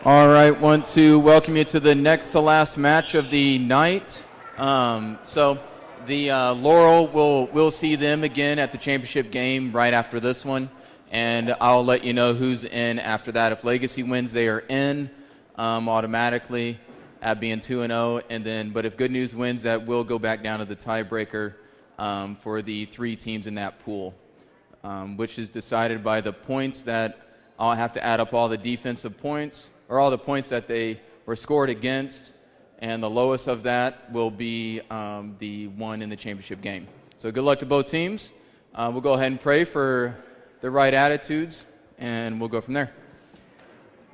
All right, want to welcome you to the next to last match of the night. So the Laurel, we'll see them again at the championship game right after this one, and I'll let you know who's in after that. If Legacy wins, they are in automatically at being 2-0, and then but if Good News wins, that will go back down to the tiebreaker for the 3 teams in that pool, which is decided by the points that I'll have to add up all the defensive points, or all the points that they were scored against, and the lowest of that will be the one in the championship game. So good luck to both teams. We'll go ahead and pray for the right attitudes, and we'll go from there.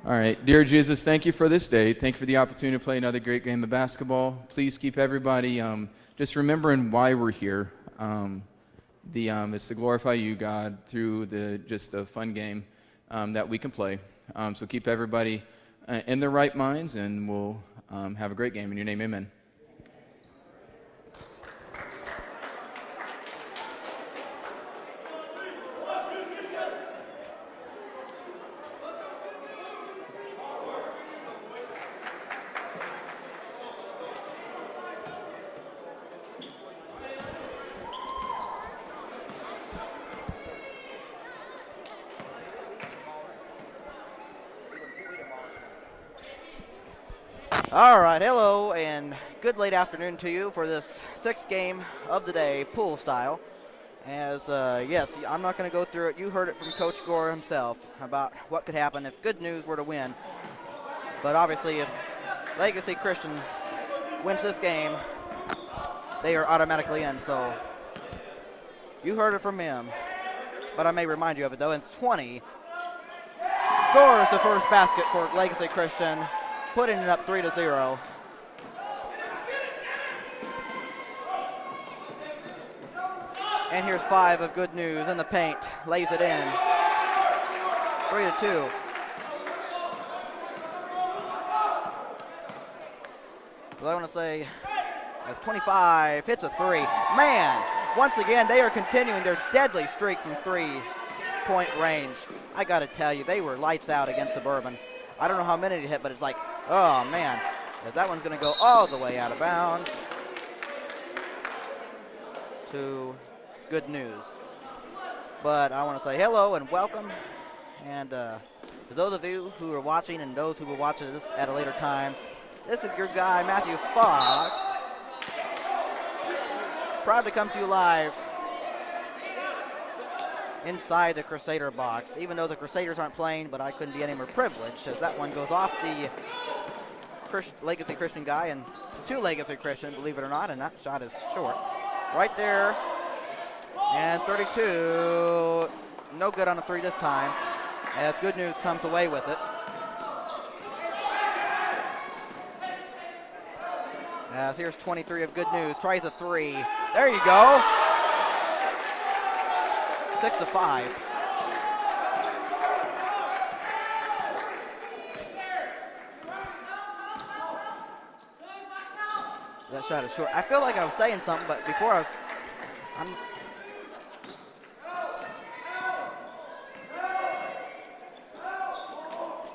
All right. Dear Jesus, thank you for this day. Thank you for the opportunity to play another great game of basketball. Please keep everybody just remembering why we're here. It's to glorify you, God, through just a fun game that we can play. So keep everybody in their right minds, and we'll have a great game. In your name, amen. All right, hello, and good late afternoon to you for this 6th game of the day, pool style. As, yes, I'm not going to go through it. You heard it from Coach Gore himself about what could happen if Good News were to win. But obviously, if Legacy Christian wins this game, they are automatically in. So you heard it from him. But I may remind you of it, though. It's 20. Scores the first basket for Legacy Christian, putting it up 3-0. And here's 5 of Good News in the paint. Lays it in. 3-2. Well, I want to say that's 25. Hits a 3. Man, once again, they are continuing their deadly streak from 3-point range. I got to tell you, they were lights out against Suburban. I don't know how many they hit, but it's like, oh, man, as that one's going to go all the way out of bounds to Good News. But I want to say hello and welcome. And to those of you who are watching and those who will watch this at a later time, this is your guy, Matthew Fox. Proud to come to you live inside the Crusader box, even though the Crusaders aren't playing, but I couldn't be any more privileged as that one goes off the Legacy Christian guy and to Legacy Christian, believe it or not, and that shot is short. Right there, and 32, no good on the 3 this time, as Good News comes away with it. As here's 23 of Good News, tries a 3. There you go. 6-5. That shot is short. I feel like I was saying something, but before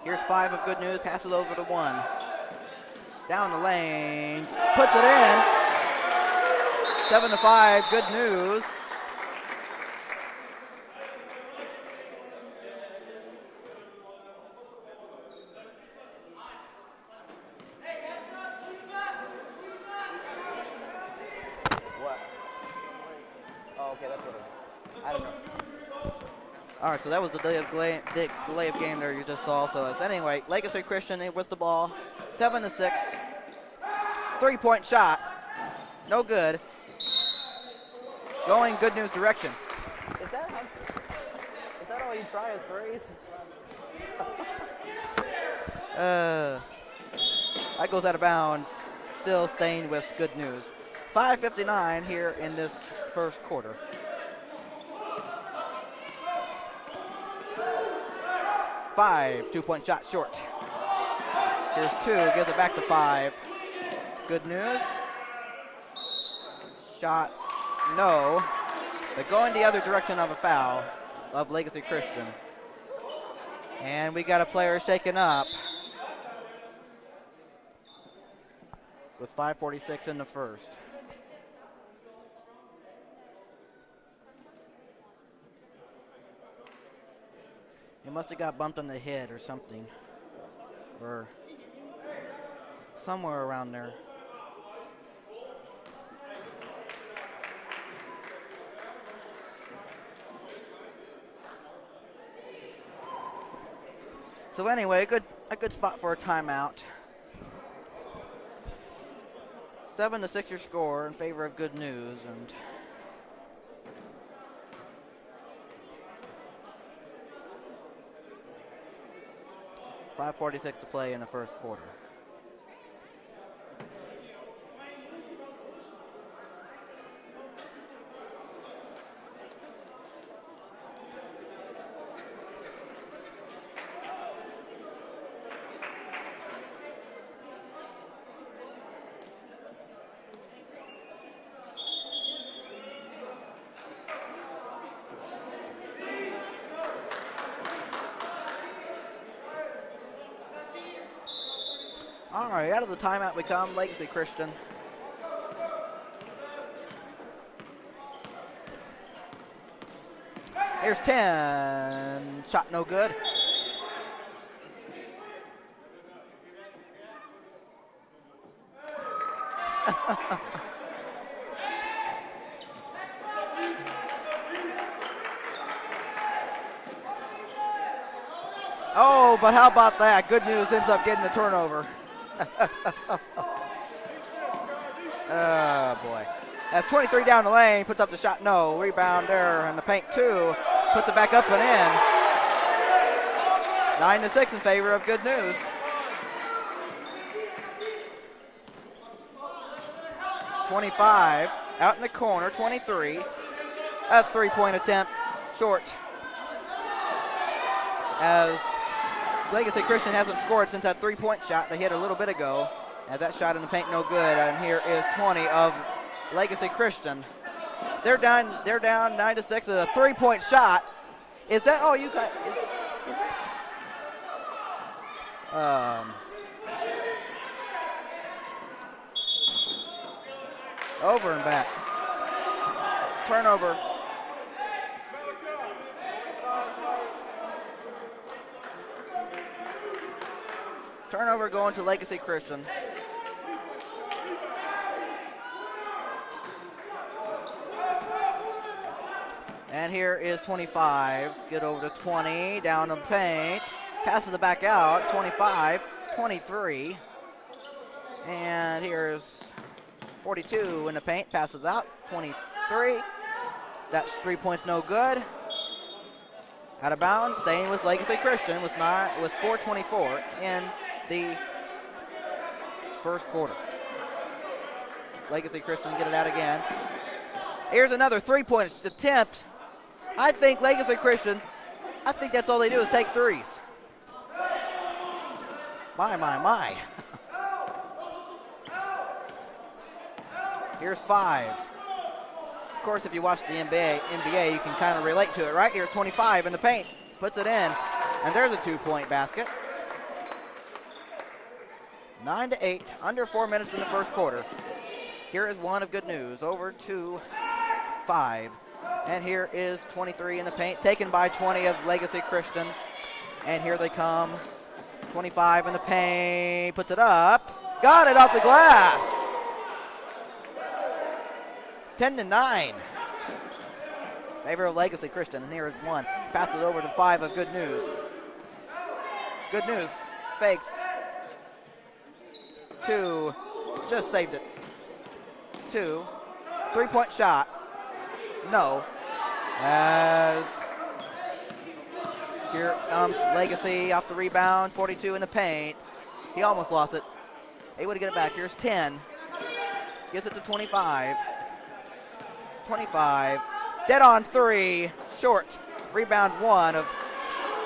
Here's 5 of Good News, passes over to 1. Down the lanes, puts it in. 7-5, Good News. All right, so that was the delay of game there you just saw. So anyway, Legacy Christian with the ball, 7-6. 3-point shot, no good. Going Good News direction. Is that all you try is 3s? That goes out of bounds. Still staying with Good News. 5:59 here in this first quarter. Five, 2-point shot short. Here's 2, gives it back to 5. Good News. Shot, no. But going the other direction of a foul of Legacy Christian. And we got a player shaken up. with 5:46 in the first. He must have got bumped on the head or something, or somewhere around there. So anyway, a good spot for a timeout. 7-6 your score in favor of Good News, and .546 to play in the first quarter. All right, out of the timeout we come, Legacy Christian. Here's 10, shot no good. Oh, but how about that? Good News ends up getting the turnover. Oh, boy. That's 23 down the lane, puts up the shot, no. Rebound there in the paint, 2. Puts it back up and in. 9-6 in favor of Good News. .25 out in the corner, 23. A three-point attempt, short. As Legacy Christian hasn't scored since that three-point shot they hit a little bit ago. And that shot in the paint no good. And here is 20 of Legacy Christian. They're down 9-6 at a three-point shot. Is that all you got? Is that? Over and back. Turnover. Turnover going to Legacy Christian. And here is 25. Get over to 20. Down the paint. Passes it back out. 25. 23. And here's 42 in the paint. Passes out. 23. That's 3 points no good. Out of bounds. Staying with Legacy Christian with 4:24 in the first quarter. Legacy Christian get it out again. Here's another three-point attempt. I think Legacy Christian, I think that's all they do is take threes. My. Here's 5. Of course, if you watch the NBA, you can kind of relate to it, right? Here's 25 in the paint. Puts it in. And there's a 2-point basket. 9-8, under 4 minutes in the first quarter. Here is one of Good News, over to 5. And here is 23 in the paint, taken by 20 of Legacy Christian. And here they come. 25 in the paint, puts it up. Got it off the glass. 10-9. Favor of Legacy Christian, and here is 1. Passes it over to 5 of Good News. Good News, fakes. 2, just saved it. 2, 3-point shot. No. As here comes Legacy off the rebound, 42 in the paint. He almost lost it. Able to get it back. Here's 10. Gets it to 25. 25. Dead on 3. Short. Rebound 1 of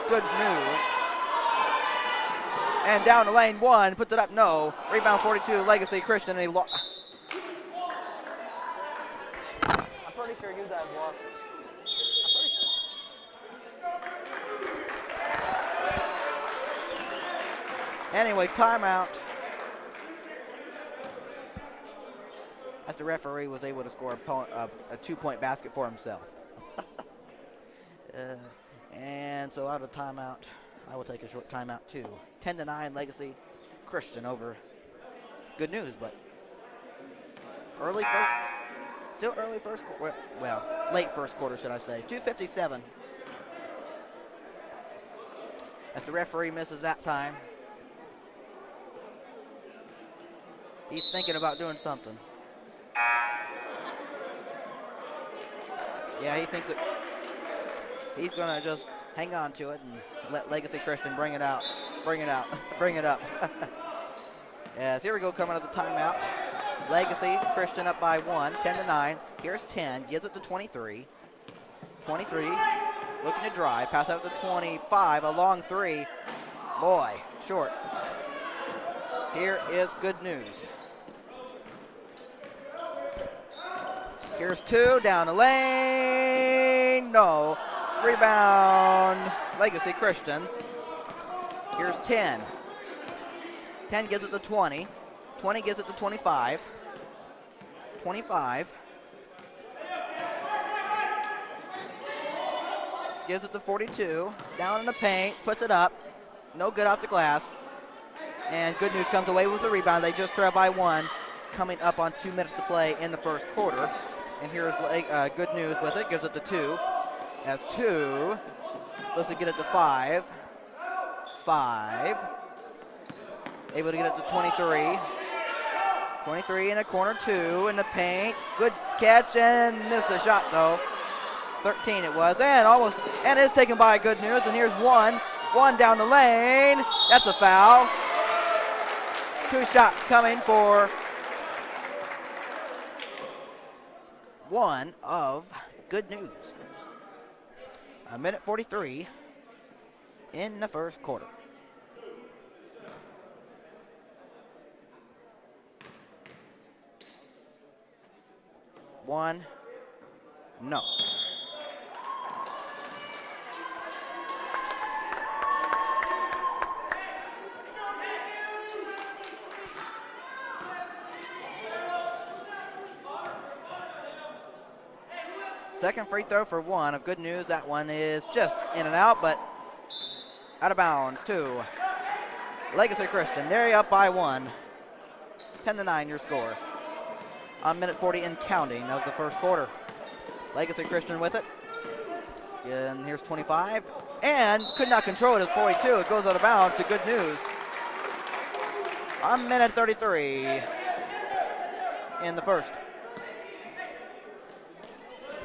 Good News. And down the lane 1. Puts it up. No. Rebound 42. Legacy Christian. And he lost. I'm pretty sure you guys lost it. I'm pretty sure. Anyway, timeout. as the referee was able to score a 2-point basket for himself. And so out of timeout, I will take a short timeout too. 10-9 Legacy Christian over Good News, but still early first quarter. Well, late first quarter, should I say. 2:57. As the referee misses that time. He's thinking about doing something. Yeah, he thinks he's going to just hang on to it and let Legacy Christian bring it out. Bring it out. Bring it up. Yes, here we go, coming out of the timeout. Legacy Christian up by 1, 10-9. Here's 10, gives it to 23. 23, looking to drive, pass out to 25, a long three. Boy, short. Here is Good News. Here's 2, down the lane, no. Rebound, Legacy Christian. Here's 10. 10 gives it to 20. 20 gives it to 25. 25. Gives it to 42. Down in the paint, puts it up. No good off the glass. And Good News comes away with the rebound. They just trail by 1, coming up on 2 minutes to play in the first quarter. And here's Good News with it, gives it to 2. As 2, looks to get it to 5. 5. Able to get it to 23. 23 in the corner, 2 in the paint. Good catch and missed a shot though. 13 it was, and it's taken by Good News. And here's 1. 1 down the lane. That's a foul. 2 shots coming for one of Good News. 1:43 in the first quarter. One, no. Second free throw for 1 of Good News. That one is just in and out, but out of bounds. 2. Legacy Christian, they're up by 1. 10-9 your score. On 1:40 and counting of the first quarter. Legacy Christian with it. And here's 25. And could not control it as 42. It goes out of bounds to Good News. On 1:33 in the first.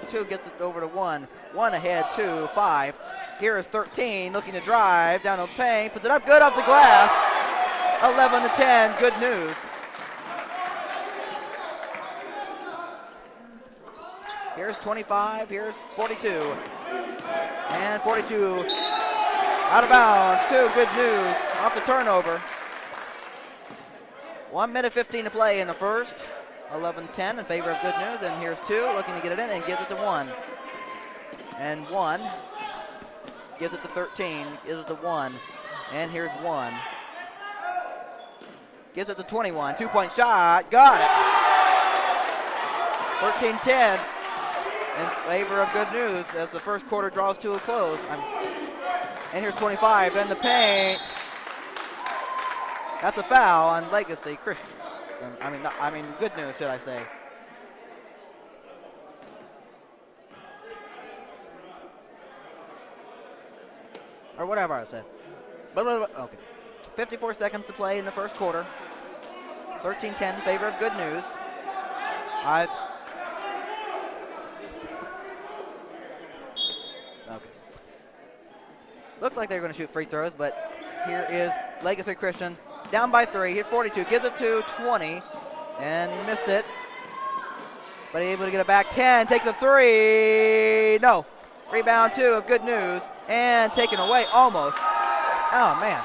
2 gets it over to 1. 1 ahead, 2, 5. Here is 13 looking to drive down the paint. Puts it up good off the glass. 11-10, Good News. Here's 25, here's 42. And 42 out of bounds to Good News off the turnover. 1:15 to play in the first. 11-10 in favor of Good News. And here's 2 looking to get it in and gives it to 1. And 1 gives it to 13, gives it to 1. And here's 1. Gives it to 21. 2-point shot, got it. 13-10. In favor of Good News as the first quarter draws to a close. And here's 25 in the paint. That's a foul on Legacy Christian. I mean Good News, should I say. Or whatever I said. Okay. 54 seconds to play in the first quarter. 13-10 in favor of Good News. Looked like they were going to shoot free throws, but here is Legacy Christian down by 3. Here's 42, gives it to 20, and missed it. But able to get it back. 10, takes a 3. No. Rebound 2 of Good News, and taken away almost. Oh, man.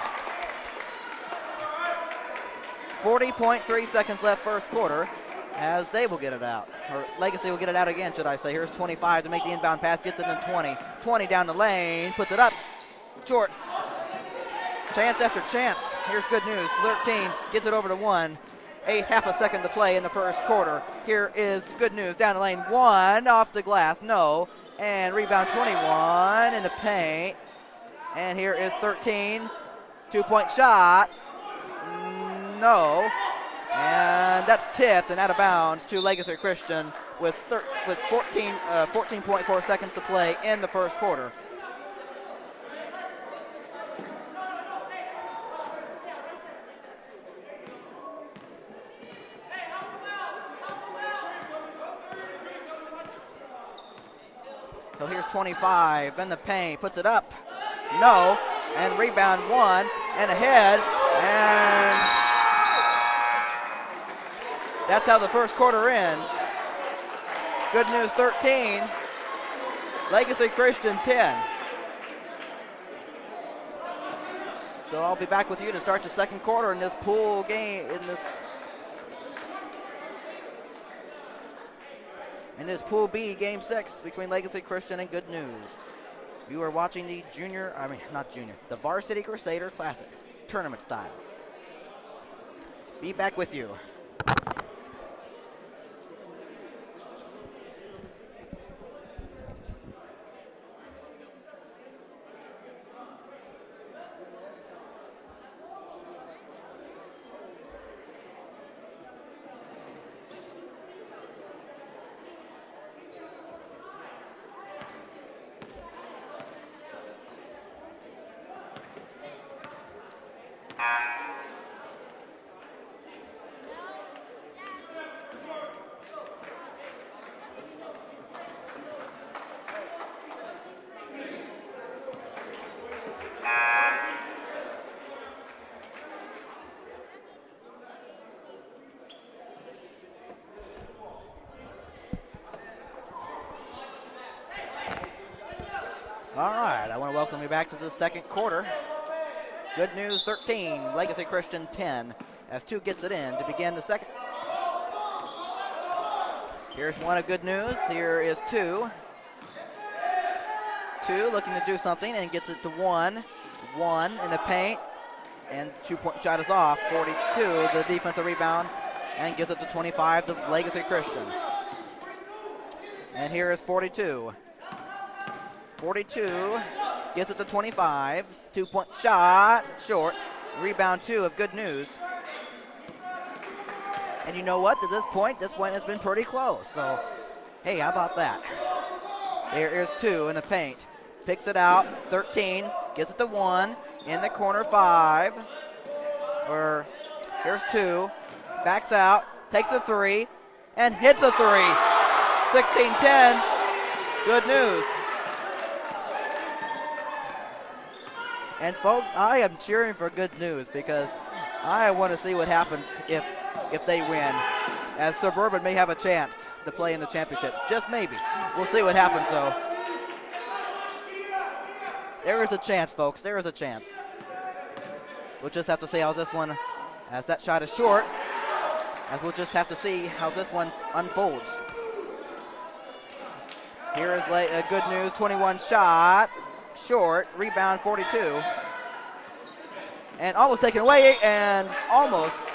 40.3 seconds left first quarter as they will get it out. Or Legacy will get it out again, should I say. Here's 25 to make the inbound pass, gets it in 20. 20 down the lane, puts it up. Short. Chance after chance. Here's Good News. 13 gets it over to 1. a half a second to play in the first quarter. Here is Good News down the lane. 1 off the glass, no. And rebound 21 in the paint. And here is 13. 2-point shot. No. And that's tipped and out of bounds to Legacy Christian with 14.4 seconds to play in the first quarter. So here's 25 in the paint, puts it up, no, and rebound 1, and ahead, and that's how the first quarter ends. Good News 13, Legacy Christian 10. So I'll be back with you to start the second quarter in this pool game, in this Pool B, Game 6 between Legacy Christian and Good News. You are watching the the Varsity Crusader Classic, tournament style. Be back with you. All right, I want to welcome you back to the second quarter. Good News 13, Legacy Christian 10, as 2 gets it in to begin the second. Here's one of Good News. Here is 2. 2 looking to do something and gets it to 1. 1 in the paint, and 2-point shot is off. 42, the defensive rebound, and gives it to 25 to Legacy Christian. And here is 42. 42 gets it to 25. 2-point shot, short. Rebound 2 of Good News. And you know what? To this point, this one has been pretty close. So, hey, how about that? There is 2 in the paint. Picks it out. 13 gets it to 1 in the corner. 5. Here's 2. Backs out. Takes a 3 and hits a 3. 16-10. Good News. And folks, I am cheering for Good News because I want to see what happens if they win, as Suburban may have a chance to play in the championship. Just maybe. We'll see what happens, though. There is a chance, folks. There is a chance. We'll just have to see how this one, as that shot is short, as we'll just have to see how this one unfolds. Here is a Good News 21 shot. Short, rebound 42. And almost taken away, and almost.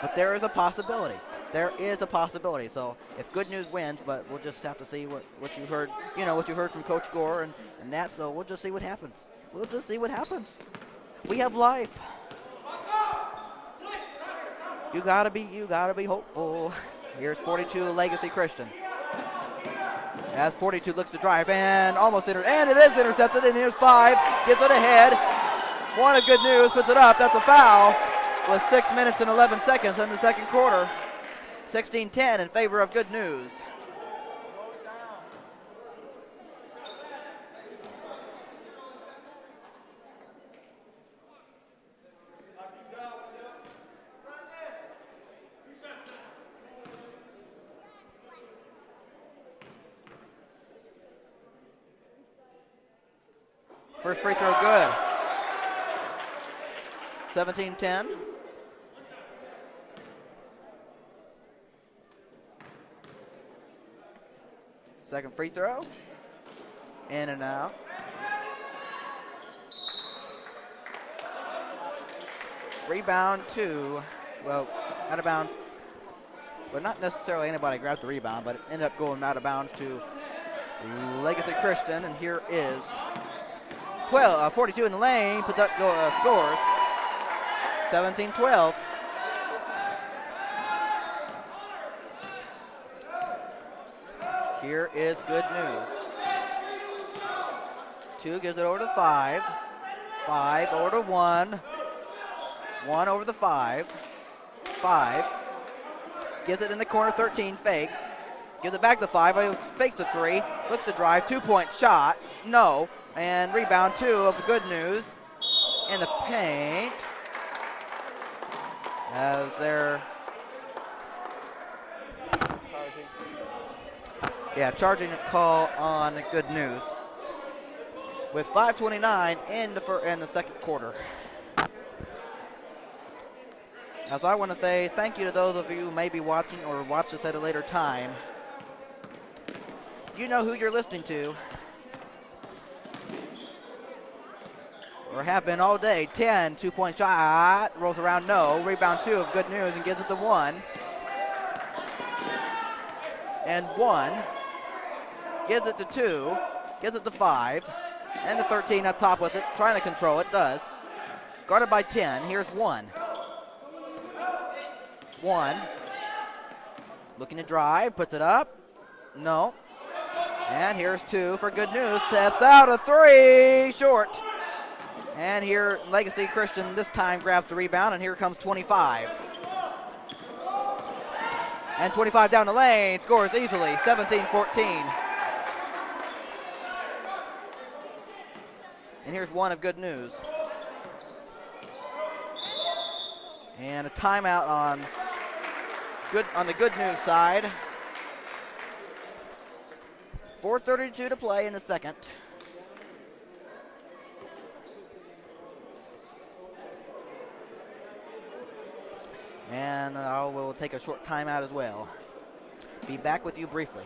But there is a possibility. There is a possibility. So if Good News wins, but we'll just have to see what you heard, what you heard from Coach Gore and that. So we'll just see what happens. We'll just see what happens. We have life. You gotta be hopeful. Here's 42 Legacy Christian. As 42 looks to drive and almost and it is intercepted, and here's 5, gets it ahead. One of Good News puts it up. That's a foul with 6 minutes and 11 seconds in the second quarter. 16-10 in favor of Good News. First free throw good. 17-10. Second free throw. In and out. Rebound to, well, out of bounds. But not necessarily anybody grabbed the rebound, but it ended up going out of bounds to Legacy Christian. And here is 42 in the lane, puts up, scores. 17-12. Here is Good News. 2 gives it over to 5. 5 over to 1. 1 over the 5. 5. Gives it in the corner, 13, fakes. Gives it back to 5, fakes the 3. Looks to drive, 2-point shot. No. And rebound 2 of Good News in the paint. As they're charging a call on Good News. With 5:29 in the second quarter. As I want to say thank you to those of you who may be watching or watch this at a later time. You know who you're listening to. Or have been all day. 10, 2-point shot, rolls around, no. Rebound 2 of Good News and gives it to 1. And 1. Gives it to 2. Gives it to 5. And the 13 up top with it, trying to control it, does. Guarded by 10, here's 1. 1. Looking to drive, puts it up. No. And here's 2 for Good News. Tests out a 3, short. And here, Legacy Christian this time grabs the rebound, and here comes 25. And 25 down the lane, scores easily, 17-14. And here's 1 of Good News. And a timeout on the Good News side. 4:32 to play in the second. And I will take a short timeout as well. Be back with you briefly.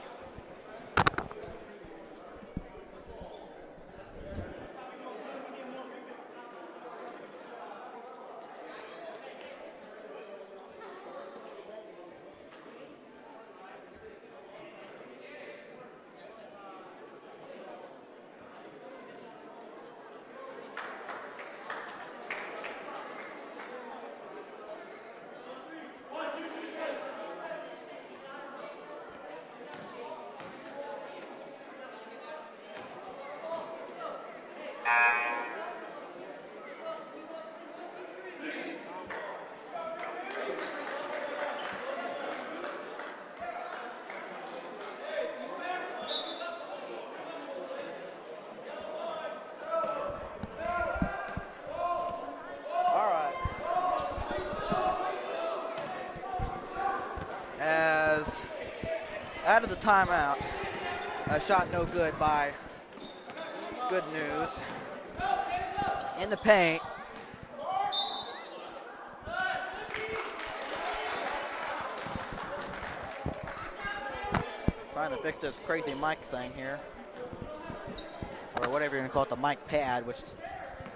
Out of the timeout, a shot no good by Good News. In the paint. Trying to fix this crazy mic thing here. Or whatever you're gonna call it, the mic pad, which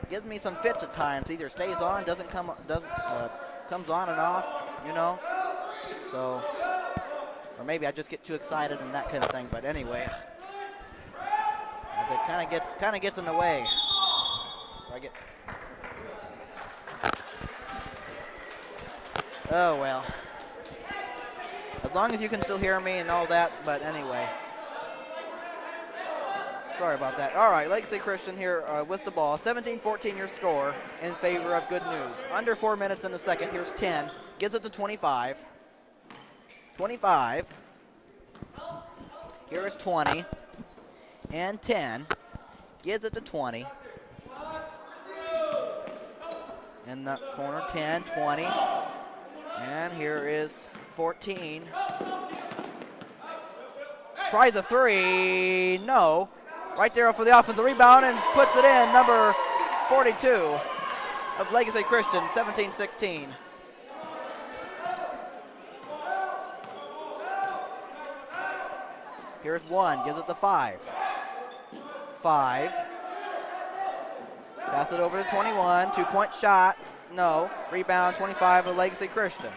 gives me some fits at times. Either stays on, comes on and off, you know. So, or maybe I just get too excited and that kind of thing. But anyway, as it kind of gets in the way. Oh well. As long as you can still hear me and all that. But anyway, sorry about that. All right, Legacy Christian here with the ball. 17-14 your score in favor of Good News. Under 4 minutes in the second. Here's 10. Gives it to 25. 25. Here is 20. And 10. Gives it to 20. In the corner, 10, 20. And here is 14. Tries a 3. No. Right there for the offensive rebound and puts it in. Number 42 of Legacy Christian, 17-16. Here's 1, gives it to 5. 5. Pass it over to 21, 2-point shot. No. Rebound 25 of Legacy Christian.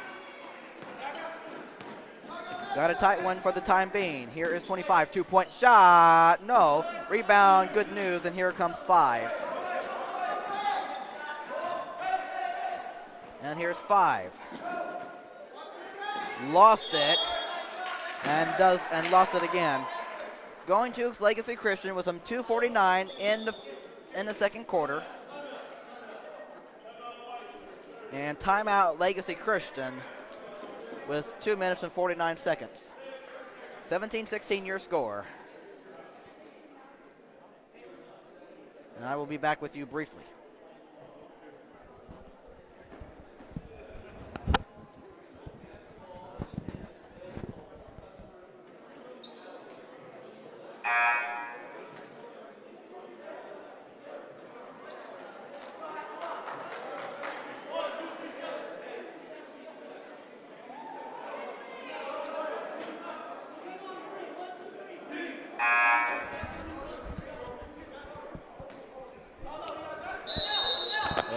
Got a tight one for the time being. Here is 25. 2-point shot. No. Rebound. Good news. And here comes 5. And here's 5. Lost it. And lost it again. Going to Legacy Christian with some 2:49 in the second quarter. And timeout Legacy Christian with 2 minutes and 49 seconds. 17-16 your score. And I will be back with you briefly.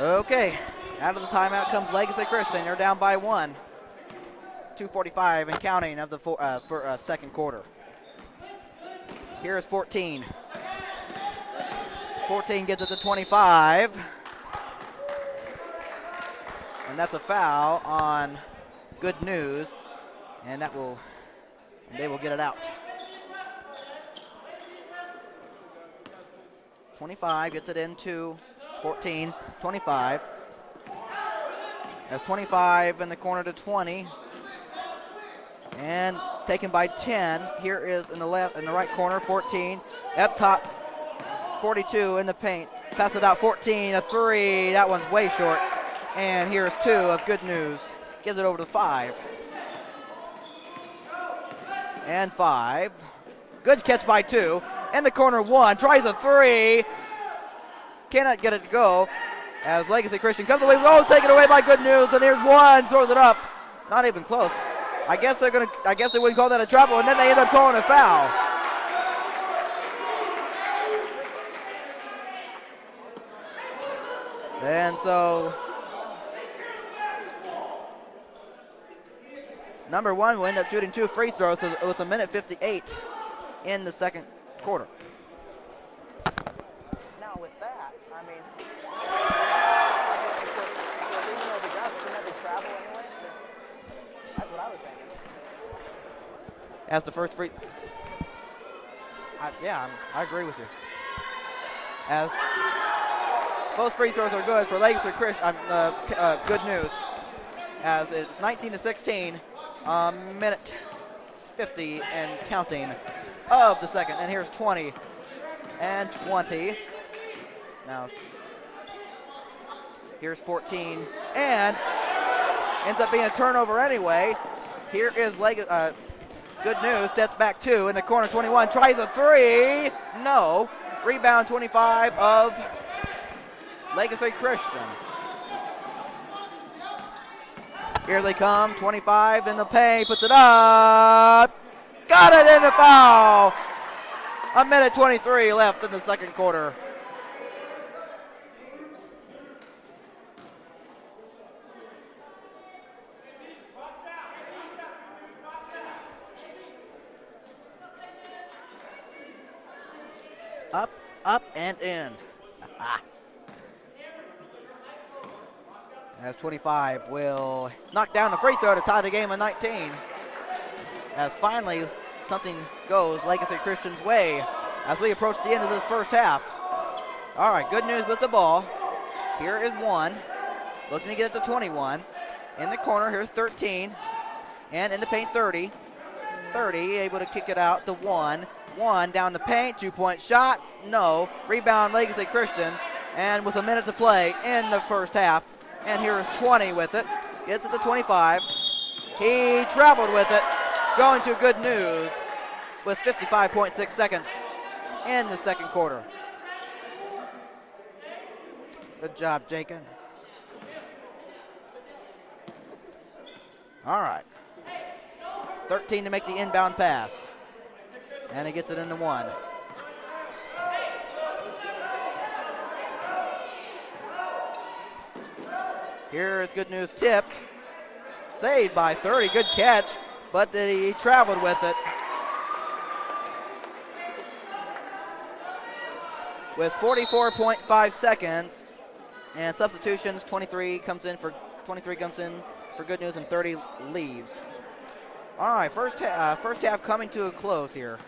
Okay, out of the timeout comes Legacy Christian. They're down by 1. 2:45 and counting of the second quarter. Here is 14. 14 gets it to 25. And that's a foul on Good News. And they will get it out. 25 gets it into 14, 25. That's 25 in the corner to 20. And taken by 10. Here is in the right corner, 14. Up top, 42 in the paint. Pass it out, 14, a 3. That one's way short. And here's 2 of Good News. Gives it over to 5. And 5. Good catch by 2. In the corner, 1. Tries a 3. Cannot get it to go as Legacy Christian comes away. Oh, taken away by Good News, and here's 1, throws it up. Not even close. I guess they wouldn't call that a travel, and then they end up calling a foul. And so number 1 will end up shooting 2 free throws, so it was a minute 58 in the second quarter. Now with that, I mean, because even though the guy shouldn't have to travel anyway, that's what I was thinking. As the first free, I agree with you. As both free throws are good for Legacy Christian, Good News. As it's 19-16, minute 50 and counting of the second. And here's 20 and 20. Now here's 14 and ends up being a turnover anyway. Here is Good News, steps back 2 in the corner, 21, tries a 3. No. Rebound 25 of Legacy Christian. Here they come, 25 in the paint, puts it up. Got it in the foul. A minute 23 left in the second quarter. Up, and in. As 25 will knock down the free throw to tie the game at 19. As finally something goes Legacy Christian's way as we approach the end of this first half. All right, Good News with the ball. Here is 1, looking to get it to 21. In the corner, here's 13. And in the paint, 30. 30, able to kick it out to 1. 1 down the paint, 2-point shot, no. Rebound Legacy Christian, and with a minute to play in the first half. And here is 20 with it. Gets it to 25. He traveled with it. Going to Good News with 55.6 seconds in the second quarter. Good job, Jacob. All right. 13 to make the inbound pass. And he gets it into 1. Here is Good News tipped. Saved by 30. Good catch, but he traveled with it. With 44.5 seconds and substitutions, 23 comes in for Good News and 30 leaves. All right, first half coming to a close here.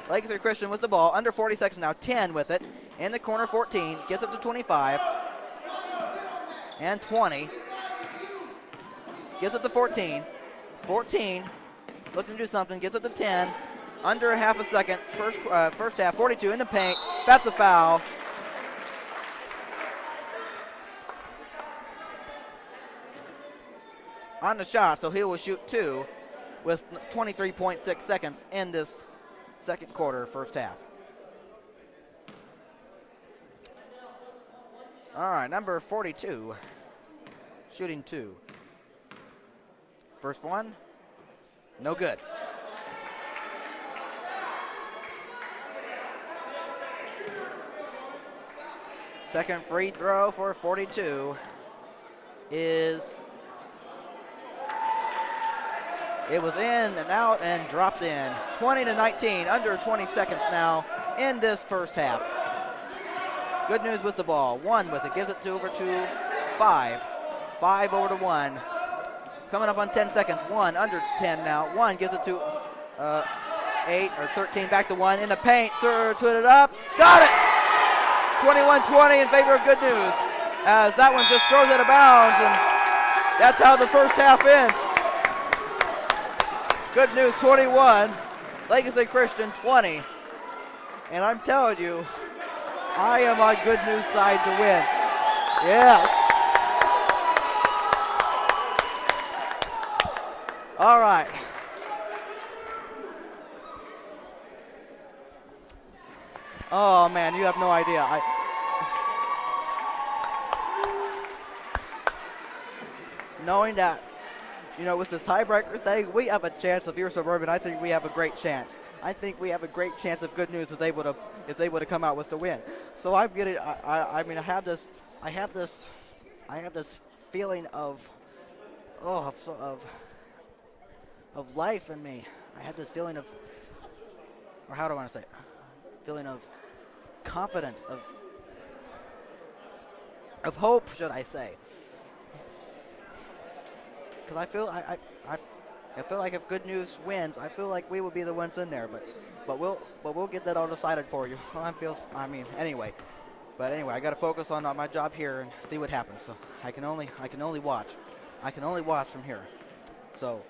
Legacy Christian with the ball, under 40 seconds now, 10 with it. In the corner, 14, gets up to 25. And 20. Gets it to 14. 14, looking to do something, gets it to 10. Under a half a second, first half, 42 in the paint. That's a foul. On the shot, so he will shoot 2 with 23.6 seconds in this second quarter, first half. All right, number 42, shooting 2. First one, no good. Second free throw for 42 is, it was in and out and dropped in. 20-19, under 20 seconds now in this first half. Good News with the ball. 1 with it, gives it over to 5. 5 over to 1. Coming up on 10 seconds. 1 under 10 now. 1 gives it to 8 or 13. Back to 1 in the paint. Put it up. Got it! 21-20 in favor of Good News, as that one just throws it out of bounds, and that's how the first half ends. Good News 21, Legacy Christian 20. And I'm telling you, I am on Good News' side to win. Yes. All right. Oh man, you have no idea. Knowing that, with this tiebreaker thing, we have a chance. If you're Suburban, I think we have a great chance. I think we have a great chance if Good News is able to come out with the win. So I'm getting. I have this feeling of life in me. I have this feeling of, or how do I want to say it? Feeling of confidence, of hope, should I say? Because I feel like if Good News wins, I feel like we will be the ones in there. But we'll get that all decided for you. Anyway. But anyway, I got to focus on my job here and see what happens. So I can only watch. I can only watch from here. So,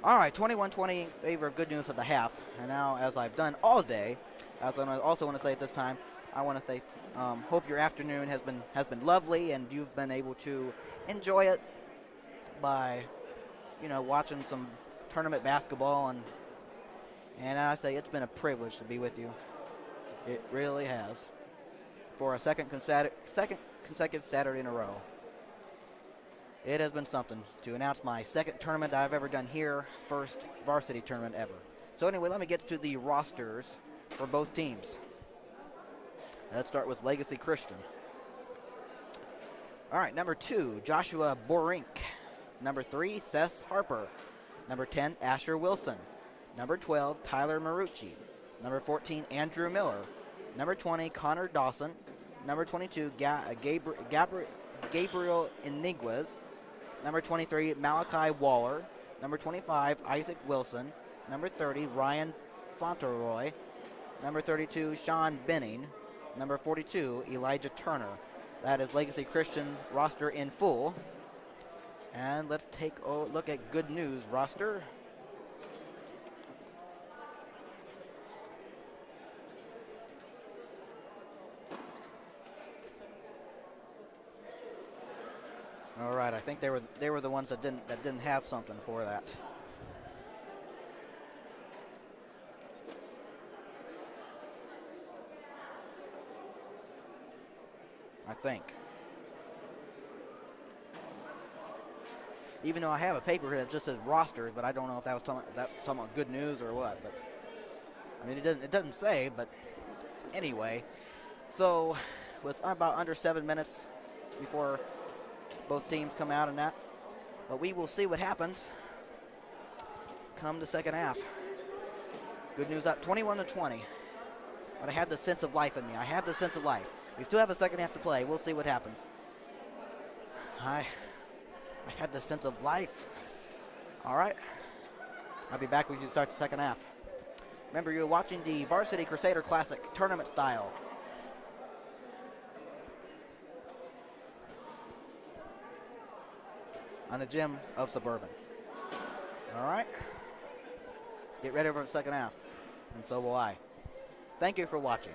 all right, 21-20 in favor of Good News at the half. And now, as I've done all day, as I also want to say at this time, I want to say hope your afternoon has been lovely and you've been able to enjoy it by, watching some tournament basketball, and I say it's been a privilege to be with you. It really has. For a second consecutive Saturday in a row. It has been something to announce my second tournament that I've ever done here, first varsity tournament ever. So anyway, let me get to the rosters for both teams. Let's start with Legacy Christian. All right, number 2, Joshua Borink. Number 3, Seth Harper. Number 10, Asher Wilson. Number 12, Tyler Marucci. Number 14, Andrew Miller. Number 20, Connor Dawson. Number 22, Gabriel Iniguez. Number 23, Malachi Waller. Number 25, Isaac Wilson. Number 30, Ryan Fauntleroy. Number 32, Sean Benning. Number 42, Elijah Turner. That is Legacy Christian roster in full. And let's take a look at Good News roster. All right, I think they were the ones that didn't have something for that. I think. Even though I have a paper here that just says rosters, but I don't know if that was talking about Good News or what. But it doesn't say. But anyway, so with about under 7 minutes before both teams come out in that. But we will see what happens come the second half. Good news up 21-20. But I had the sense of life in me. I have the sense of life. We still have a second half to play. We'll see what happens. I had the sense of life. All right. I'll be back with you to start the second half. Remember, you're watching the Varsity Crusader Classic tournament style. On the gym of Suburban. All right. Get ready for the second half. And so will I. Thank you for watching.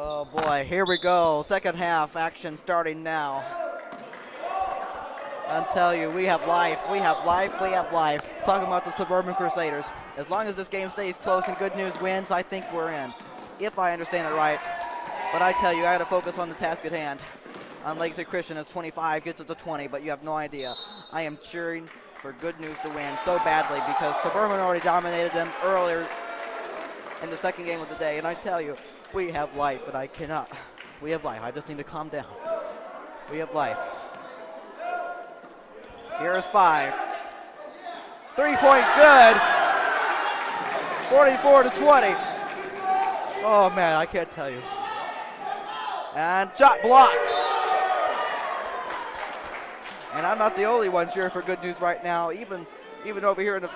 Oh boy, here we go. Second half action starting now. I'll tell you, we have life. We have life. We have life. Talking about the Suburban Crusaders. As long as this game stays close and Good News wins, I think we're in. If I understand it right. But I tell you, I got to focus on the task at hand. On Legacy Christian as 25 gets it to 20, but you have no idea. I am cheering for Good News to win so badly because Suburban already dominated them earlier in the second game of the day. And I tell you, we have life, and I cannot. We have life. I just need to calm down. We have life. Here's 5. 3-point good. 44 to 20. Oh man, I can't tell you. And shot blocked. And I'm not the only one cheering for Good News right now. Even over here in the,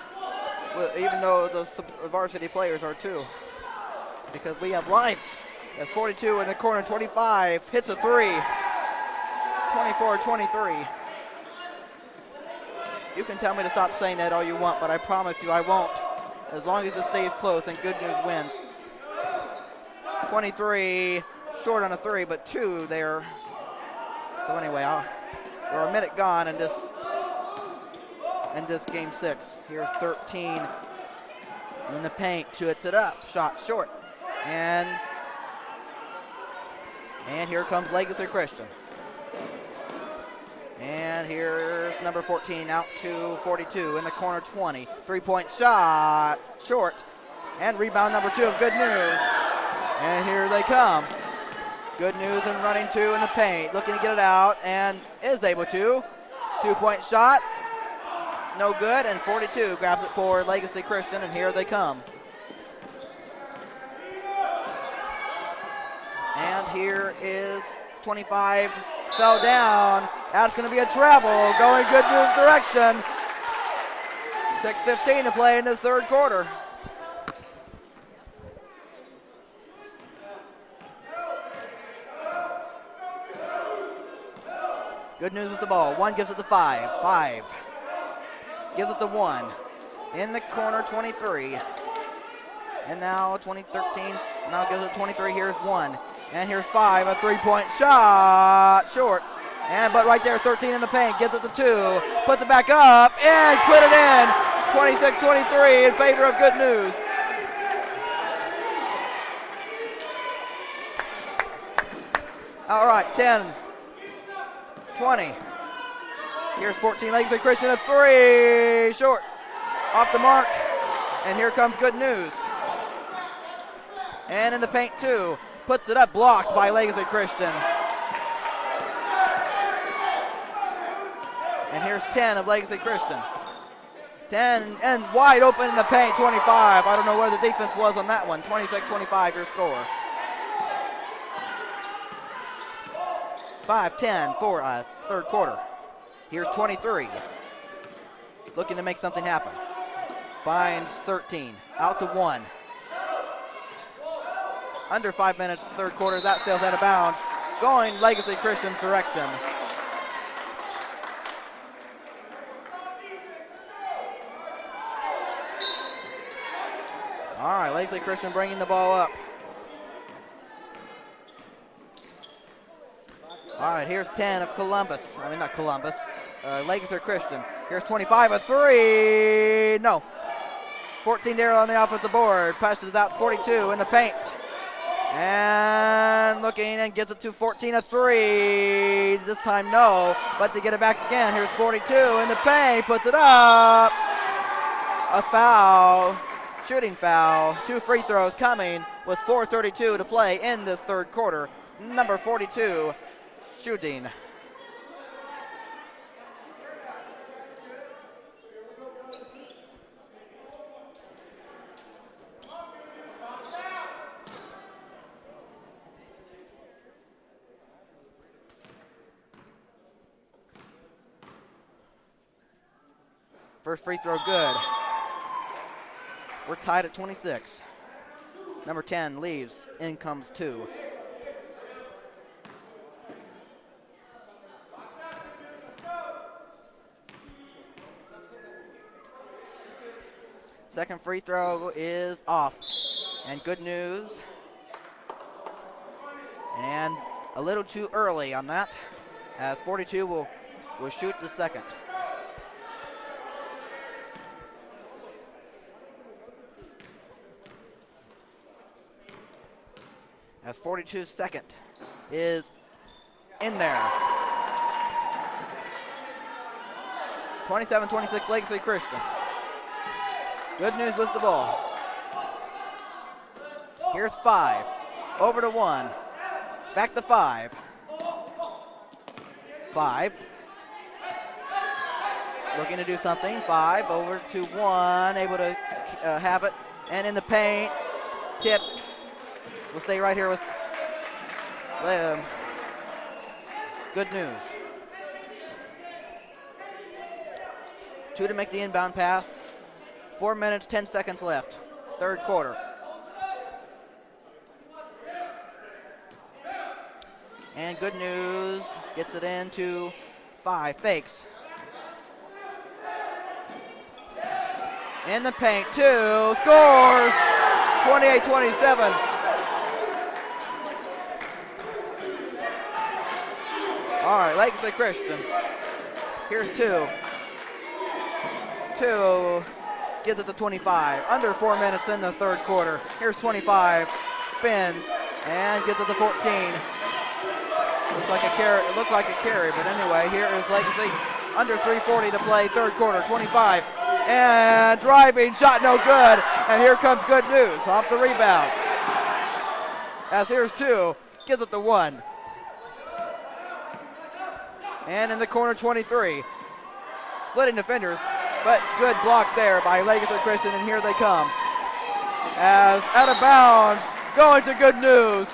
even though the varsity players are too, because we have life. That's 42 in the corner. 25 hits a 3. 24-23. You can tell me to stop saying that all you want, but I promise you I won't. As long as this stays close and Good News wins. 23, short on a 3, but 2 there. So anyway, we're a minute gone in this game 6. Here's 13 in the paint, hits it up, shot short, and here comes Legacy Christian. And here's number 14 out to 42 in the corner. 20, 3-point shot, short, and rebound number 2 of Good News. And here they come. Good News and running 2 in the paint, looking to get it out, and is able to. 2-point shot, no good, and 42 grabs it for Legacy Christian, and here they come. And here is 25, fell down. That's going to be a travel going Good News direction. 6:15 to play in this third quarter. Good News with the ball. 1 gives it to 5. 5 gives it to 1. In the corner, 23. And now 2013. Now gives it 23. Here's 1. And here's 5. A 3-point shot. Short. But right there, 13 in the paint. Gives it to 2. Puts it back up. And put it in. 26-23 in favor of Good News. All right, 10. 20. Here's 14, Legacy Christian, a 3, short, off the mark, and here comes Good News. And in the paint 2, puts it up, blocked by Legacy Christian. And here's 10 of Legacy Christian. 10, and wide open in the paint, 25. I don't know where the defense was on that one. 26-25, your score. 5-10 for third quarter. Here's 23. Looking to make something happen. Finds 13. Out to 1. Under 5 minutes, third quarter. That sails out of bounds. Going Legacy Christian's direction. All right, Legacy Christian bringing the ball up. All right, here's 10 of Columbus. I mean, not Columbus. Legacy Christian. Here's 25, a 3. No. 14 there on the offensive board. Passes it out 42 in the paint. And looking and gets it to 14, a 3. This time, no. But to get it back again, here's 42 in the paint. Puts it up. A foul. Shooting foul. 2 free throws coming with 4:32 to play in this third quarter. Number 42. Shooting. First free throw good. We're tied at 26. Number 10 leaves. In comes 2. Second free throw is off. And Good News And a little too early on that, as 42 will shoot the second. As 42's second is in there. 27-26 Legacy Christian. Good News with the ball. Here's 5. Over to 1. Back to 5. 5. Looking to do something. 5 over to 1. Able to have it. And in the paint. Tip. We'll stay right here with Good News. 2 to make the inbound pass. 4 minutes, 10 seconds left. Third quarter. And Good News gets it into 5. Fakes. In the paint, 2. Scores! 28-27. All right, Legacy Christian. Here's 2. 2 gives it to 25. Under 4 minutes in the third quarter. Here's 25. Spins and gives it to 14. Looks like a carry. It looked like a carry, but anyway, here is Legacy. Under 3:40 to play, third quarter. 25 and driving shot, no good. And here comes Good News off the rebound. As here's 2, gives it to 1. And in the corner, 23. Splitting defenders, but good block there by Legacy Christian, and here they come. As out of bounds, going to Good News.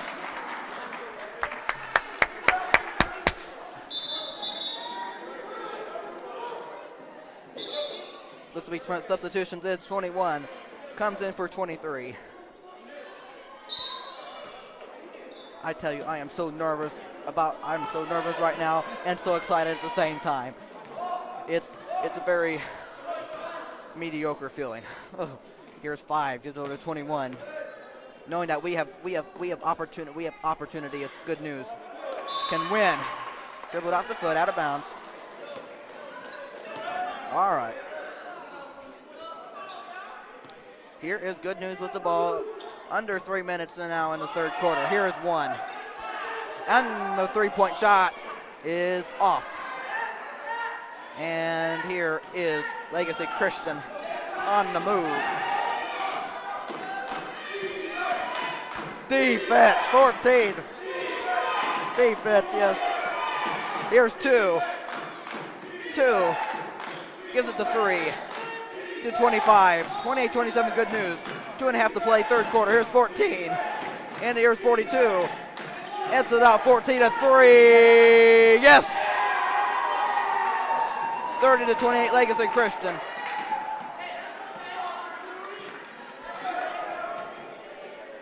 Looks to be substitutions. It's 21. Comes in for 23. I tell you, I am so nervous I'm so nervous right now and so excited at the same time. It's a very mediocre feeling. Oh, here's 5, gives over to 21. Knowing that we have opportunity if Good News can win. Dribbled off the foot, out of bounds. All right. Here is Good News with the ball. Under 3 minutes now in the third quarter. Here is 1. And the three-point shot is off. And here is Legacy Christian on the move. Defense, 14. Defense, yes. Here's 2. 2. Gives it to 3. To 25. 28-27, Good News. 2.5 to play, third quarter. Here's 14. And here's 42. It's it out, 14 to 3. Yes! 30-28, Legacy Christian.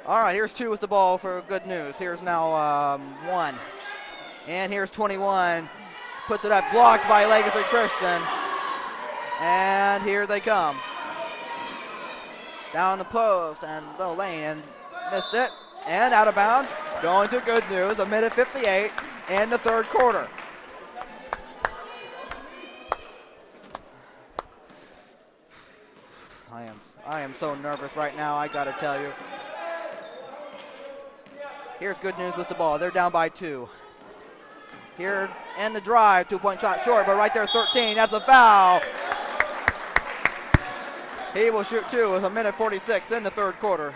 All right, here's 2 with the ball for Good News. Here's now 1. And here's 21. Puts it up, blocked by Legacy Christian. And here they come. Down the post and the lane. Missed it. And out of bounds. Going to Good News. 1:58 in the third quarter. I am so nervous right now, I gotta tell you. Here's Good News with the ball. They're down by 2. Here in the drive, 2-point shot short, but right there 13. That's a foul. He will shoot 2 with 1:46 in the third quarter.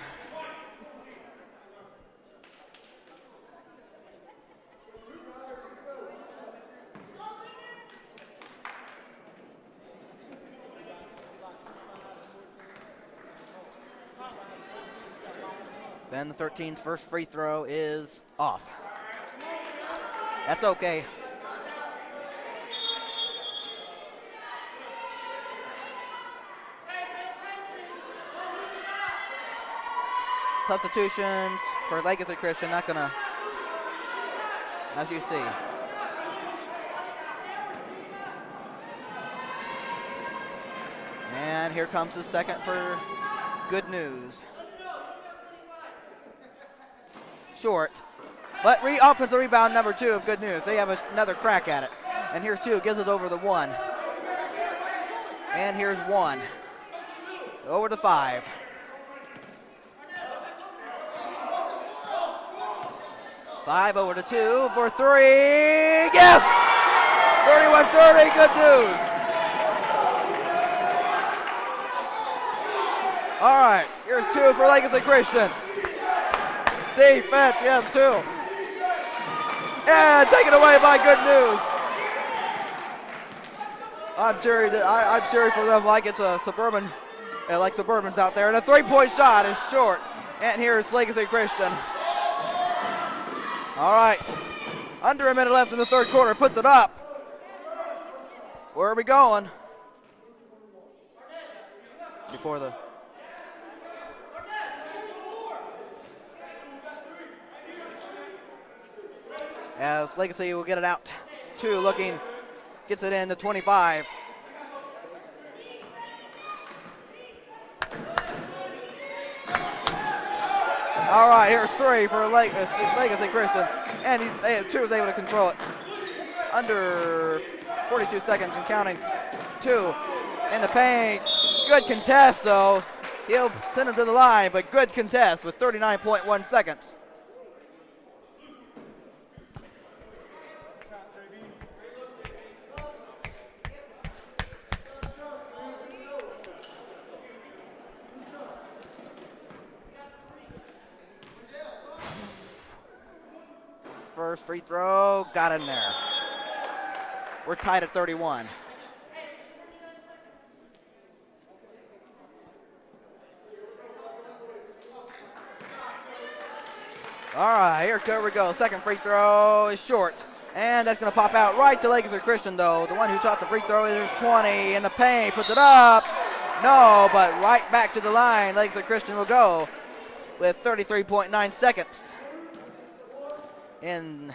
Then the 13's first free throw is off. That's okay. Substitutions for Legacy Christian, not gonna, as you see. And here comes the second for Good News. Short, But offensive rebound number 2 of good news. They have another crack at it. And here's 2, gives it over the 1. And here's 1. Over to 5. 5 over to 2 for 3. Yes! 31-30, good news. All right, here's 2 for Legacy Christian. Defense, yes, 2. And taken away by good news. I'm cheering for them like it's a suburban, like Suburbans out there. And a 3-point shot is short. And here's Legacy Christian. All right, under a minute left in the third quarter, puts it up. Where are we going? Before the... As Legacy will get it out. 2 looking, gets it in to 25. All right, here's 3 for Legacy Christian, and 2 is able to control it. Under 42 seconds and counting. 2 in the paint. Good contest, though. He'll send him to the line, but good contest with 39.1 seconds. First free throw, got in there. We're tied at 31. All right, here we go. Second free throw is short. And that's going to pop out right to Legacy Christian, though. The one who shot the free throw is 20 in the paint, puts it up. No, but right back to the line. Legacy Christian will go with 33.9 seconds. In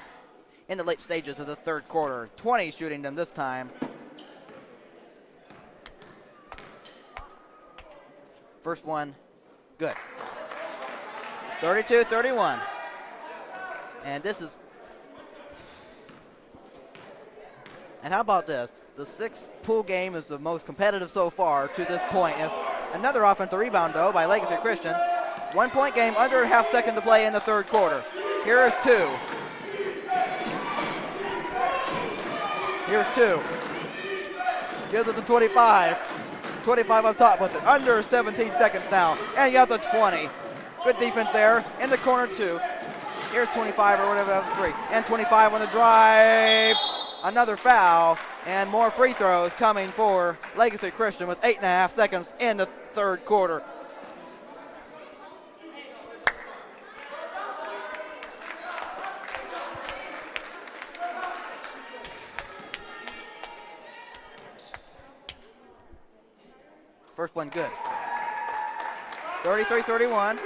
the late stages of the third quarter. 20 shooting them this time. First one, good. 32-31. And this is, and how about this? The 6th pool game is the most competitive so far to this point. It's another offensive rebound, though, by Legacy Christian. 1-point game, under a half second to play in the third quarter. Here is 2. Here's 2. Gives it to 25. 25 up top with it. Under 17 seconds now. And you have the 20. Good defense there. In the corner, 2. Here's 25 or whatever, that was 3. And 25 on the drive. Another foul. And more free throws coming for Legacy Christian with 8.5 seconds in the third quarter. First one good. 33-31.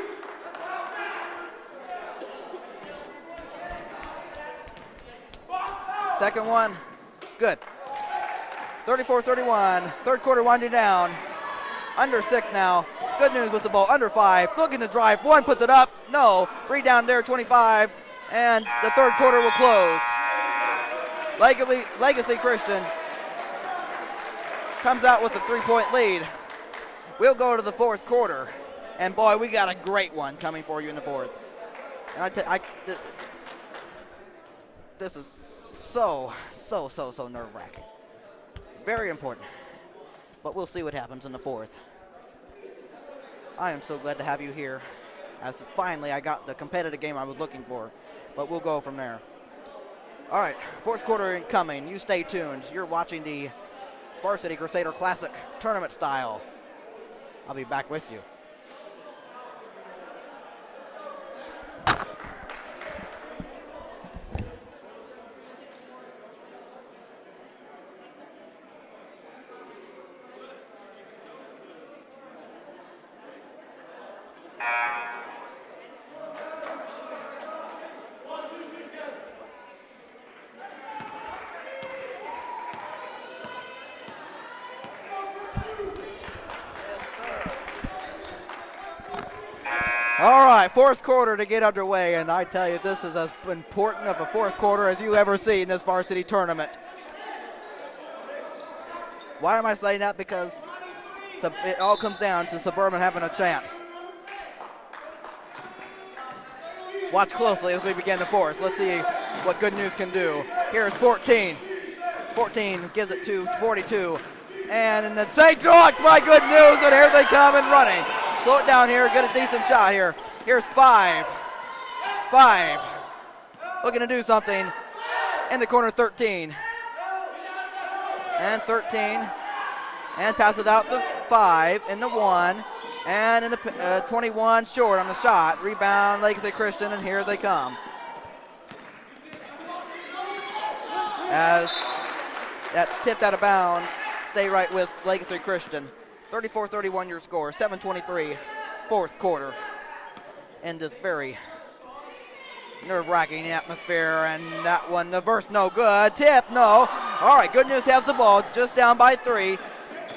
Second one, good. 34-31. Third quarter winding down. Under 6 now. Good news with the ball. Under 5. Looking to drive. 1 puts it up. No. Rebound there, 25. And the third quarter will close. Legacy Christian comes out with a 3-point lead. We'll go to the fourth quarter, and boy, we got a great one coming for you in the fourth. And this is so nerve-wracking. Very important, but we'll see what happens in the fourth. I am so glad to have you here, as finally I got the competitive game I was looking for, but we'll go from there. All right, fourth quarter incoming. You stay tuned. You're watching the Varsity Crusader Classic tournament style. I'll be back with you. All right, fourth quarter to get underway, and I tell you, this is as important of a fourth quarter as you ever see in this varsity tournament. Why am I saying that? Because it all comes down to Suburban having a chance. Watch closely as we begin the fourth. Let's see what Good News can do. Here's 14. 14 gives it to 42. And in the St. George by Good News, and here they come and running. Slow it down here, get a decent shot here. Here's 5. 5. Looking to do something. In the corner, 13. And 13. And pass it out to 5 in the 1. And in the 21, short on the shot. Rebound, Legacy Christian, and here they come. As that's tipped out of bounds, stay right with Legacy Christian. 34-31 your score, 7:23, fourth quarter. In this very nerve-wracking atmosphere, and that one, the verse, no good. Tip, no. All right, Good News has the ball, just down by 3.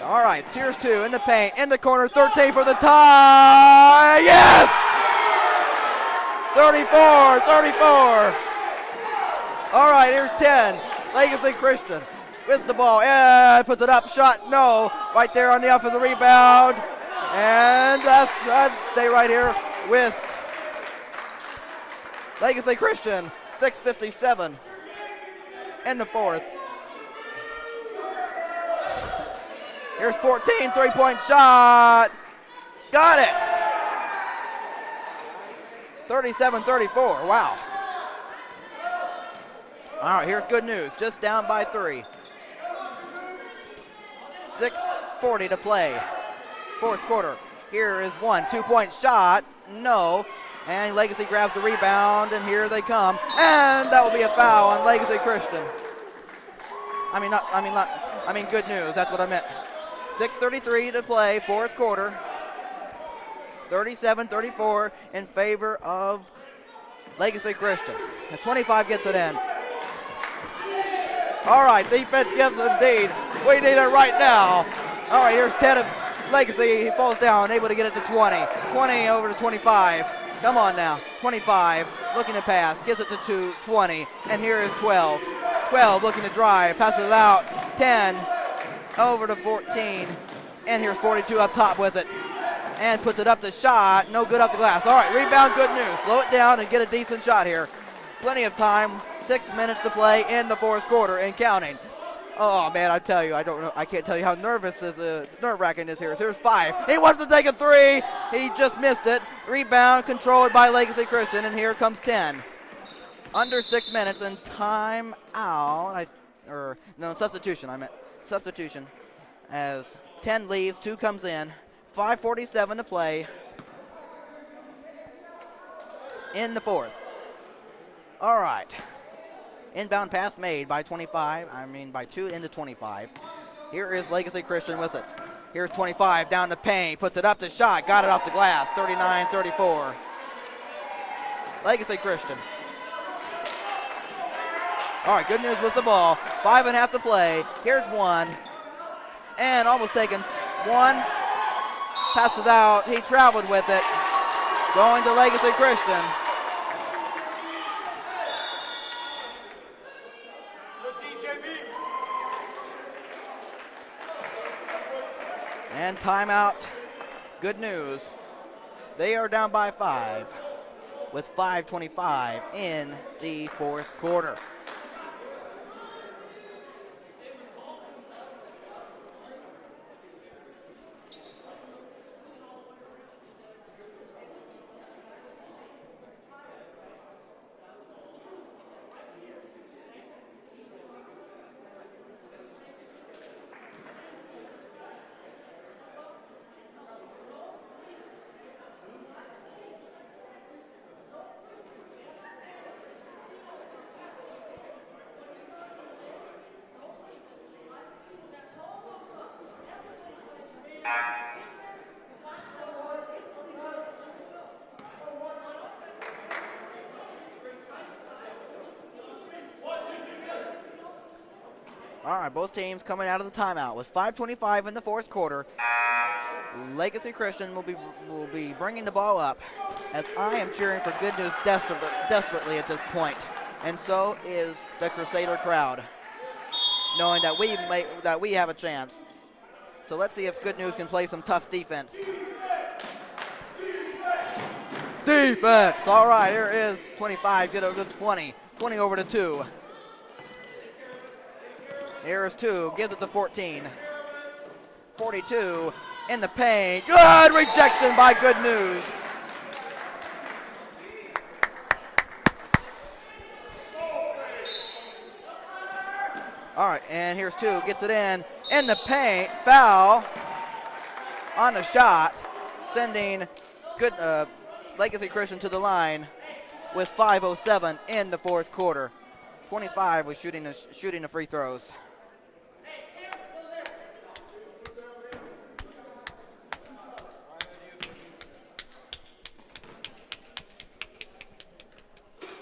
All right, here's 2 in the paint, in the corner, 13 for the tie. Yes! 34-34. All right, here's 10. Legacy Christian with the ball, and puts it up, shot, no. Right there on the offensive rebound. And that's stay right here with Legacy Christian, 6:57 in the fourth. Here's 14, three-point shot. Got it. 37-34, wow. All right, here's Good News, just down by 3. 6:40 to play, fourth quarter. Here is 1, 2-point shot, no. And Legacy grabs the rebound, and here they come. And that will be a foul on Legacy Christian. I mean Good News, that's what I meant. 6:33 to play, fourth quarter. 37-34 in favor of Legacy Christian. As 25 gets it in. All right, defense, yes indeed. We need it right now. All right, here's 10 of Legacy. He falls down, able to get it to 20. 20 over to 25. Come on now, 25, looking to pass, gives it to 20, and here is 12. 12 looking to drive, passes it out, 10 over to 14, and here's 42 up top with it, and puts it up the shot, no good up the glass. All right, rebound, Good News. Slow it down and get a decent shot here. Plenty of time, 6 minutes to play in the fourth quarter and counting. Oh man, I tell you, I can't tell you how nerve-wracking this here is. Here's 5. He wants to take a 3. He just missed it. Rebound controlled by Legacy Christian, and here comes 10. Under 6 minutes and time out. Substitution. I meant substitution. As 10 leaves, 2 comes in. 5:47 to play in the fourth. All right. Inbound pass made by 2 into 25. Here is Legacy Christian with it. Here's 25 down the paint, puts it up the shot, got it off the glass, 39-34. Legacy Christian. All right, Good News with the ball. 5.5 to play. Here's 1. And almost taken. 1. Passes out. He traveled with it. Going to Legacy Christian. And timeout, Good News. They are down by 5 with 5:25 in the fourth quarter. All right, both teams coming out of the timeout with 5:25 in the fourth quarter. Legacy Christian will be bringing the ball up, as I am cheering for Good News desperately at this point, and so is the Crusader crowd, knowing that we have a chance. So let's see if Good News can play some tough defense. Defense! All right, here is 25, get over to 20. 20 over to 2. Here is 2, gives it to 14. 42 in the paint. Good rejection by Good News. All right, and here's 2, gets it in the paint. Foul on the shot, sending Good Legacy Christian to the line with 5:07 in the fourth quarter. 25 was shooting the free throws.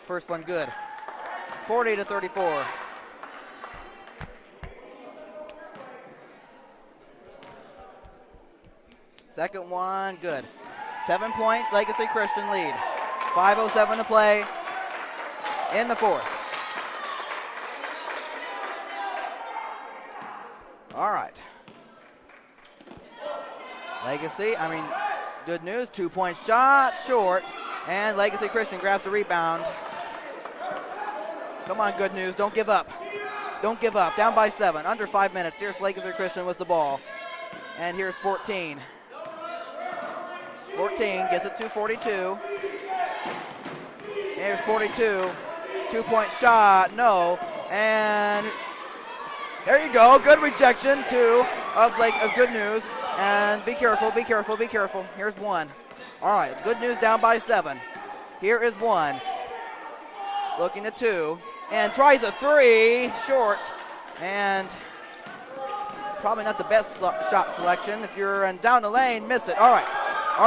First one good. 40-34. Second one good. 7-point Legacy Christian lead. 5:07 to play in the fourth. All right. Good News, 2-point shot, short, and Legacy Christian grabs the rebound. Come on, Good News, don't give up. Don't give up, down by 7, under 5 minutes. Here's Legacy Christian with the ball. And here's 14. 14 gets it to 42. Here's 42, 2-point shot, no, and there you go, good rejection of Good News, and be careful. Here's 1. All right, Good News down by 7. Here is 1, looking at 2, and tries a 3, short, and probably not the best shot selection. If you're down the lane, missed it. All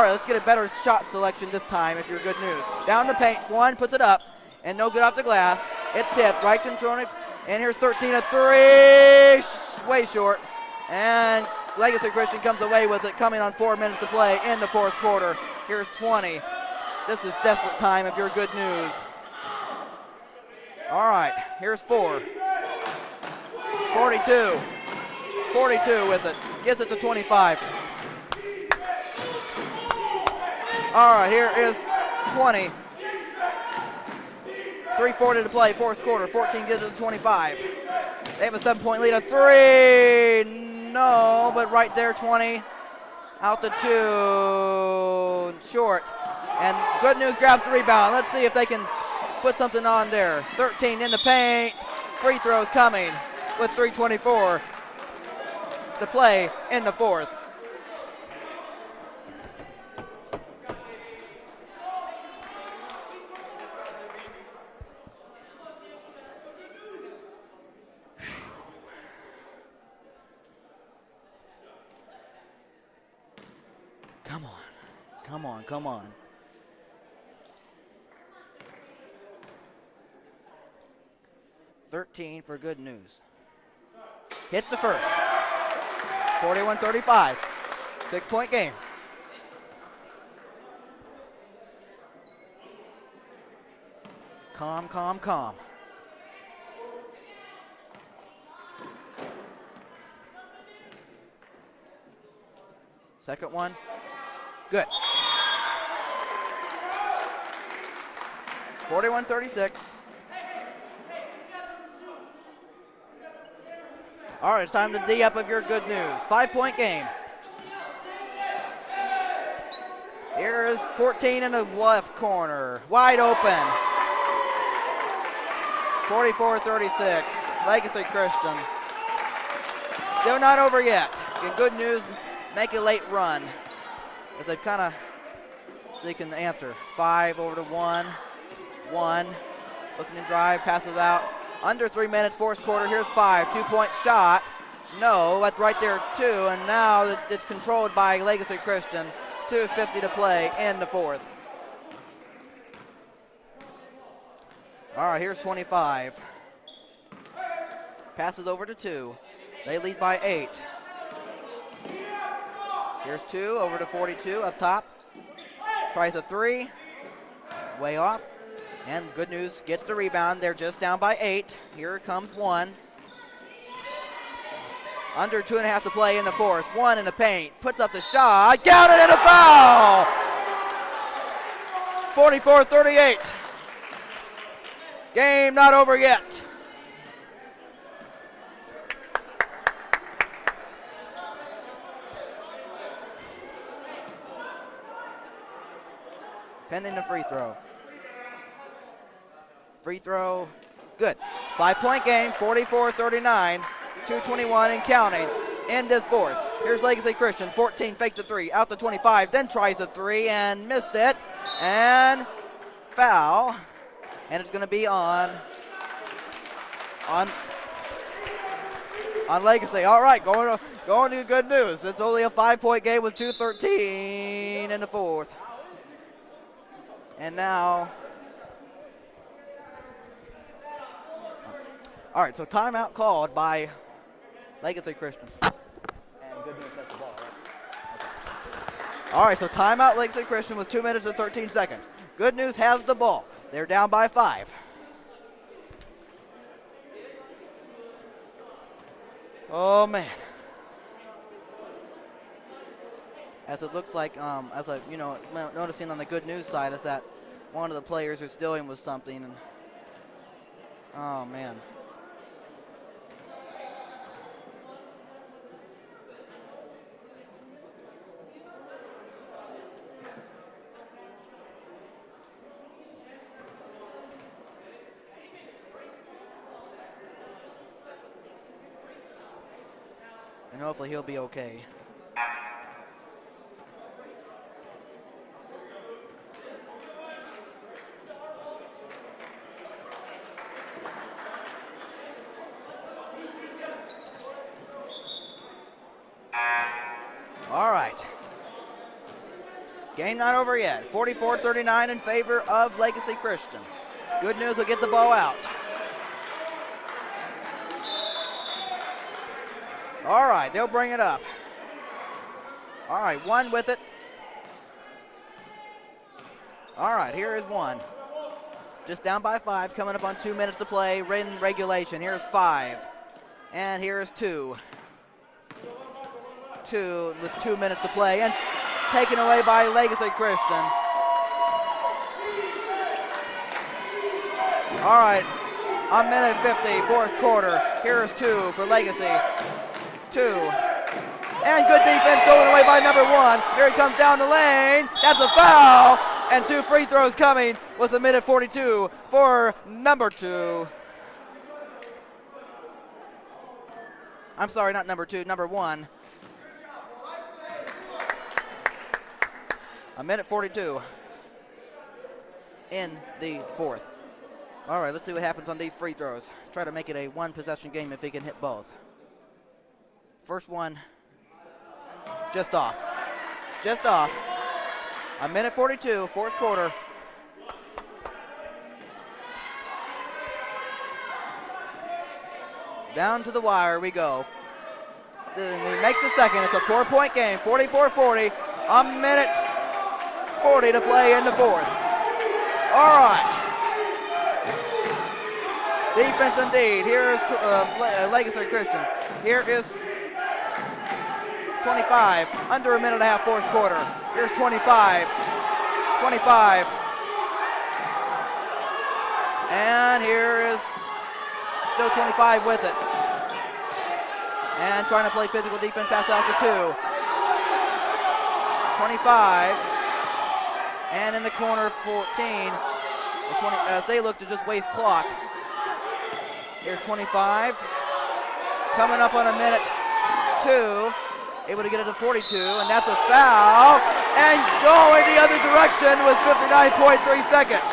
right, let's get a better shot selection this time if you're Good News. Down the paint, 1, puts it up, and no good off the glass. It's tipped, right control, and here's 13, a 3, way short. And Legacy Christian comes away with it, coming on 4 minutes to play in the fourth quarter. Here's 20. This is desperate time if you're Good News. All right, here's 4. 42. 42 with it, gets it to 25. All right, here is 20. 3:40 to play, fourth quarter. 14 gets it to 25. They have a 7-point lead. A 3, no, but right there, 20. Out to 2, short. And Good News grabs the rebound. Let's see if they can put something on there. 13 in the paint. Free throws coming with 3:24 to play in the fourth. Come on. $13 for Good News. Hits the first. 41-35. 6-point game. Calm. Second one. Good. 41-36. All right, it's time to D up of your Good News. 5-point game. Here is 14 in the left corner. Wide open. 44-36. Legacy Christian. Still not over yet. Can Good News make a late run? As they've kind of, so you can answer. 5 over to 1. 1. Looking to drive, passes out. Under 3 minutes, fourth quarter. Here's 5. 2-point shot. No, that's right there, 2. And now it's controlled by Legacy Christian. 2:50 to play in the fourth. All right, here's 25. Passes over to 2. They lead by 8. Here's 2, over to 42, up top. Tries a 3, way off. And Good News gets the rebound. They're just down by 8. Here comes 1. Under 2.5 to play in the fourth. 1 in the paint, puts up the shot, got it, and a foul! 44-38. Game not over yet. Pending the free throw. Free throw, good. 5-point game, 44-39, 2:21 and counting in this fourth. Here's Legacy Christian, 14, fakes a 3, out to 25, then tries a 3 and missed it, and foul, and it's going to be on Legacy. All right, going to Good News. It's only a 5-point game with 2:13 in the fourth. And now, all right, so timeout called by Legacy Christian. And Good News has the ball, right? Okay. All right, so timeout Legacy Christian was 2 minutes and 13 seconds. Good News has the ball. They're down by 5. Oh, man. As it looks like, as I, noticing on the Good News side is that one of the players is dealing with something. And, oh, man. And hopefully he'll be okay. All right. Game not over yet. 44-39 in favor of Legacy Christian. Good News will get the ball out. All right, they'll bring it up. All right, 1 with it. All right, here is 1. Just down by 5, coming up on 2 minutes to play in regulation. Here's 5. And here is 2. 2 with 2 minutes to play. And taken away by Legacy Christian. All right, a minute 50, fourth quarter. Here is 2 for Legacy. 2. And good defense stolen away by number 1. Here he comes down the lane. That's a foul. And 2 free throws coming with a minute 42 for number 2. I'm sorry, not number 2, number 1. A minute 42 in the fourth. All right, let's see what happens on these free throws. Try to make it a 1-possession game if he can hit both. First one, just off. Just off. A minute 42, fourth quarter. Down to the wire we go. He makes the second. It's a 4-point game, 44-40. A minute 40 to play in the fourth. All right. Defense indeed. Here is Legacy Christian. Here is 25, under a minute and a half, fourth quarter. Here's 25, 25. And here is still 25 with it. And trying to play physical defense, pass out to 2. 25. And in the corner, 14. As they look to just waste clock. Here's 25. Coming up on a minute 2. Able to get it to 42, and that's a foul. And going the other direction with 59.3 seconds.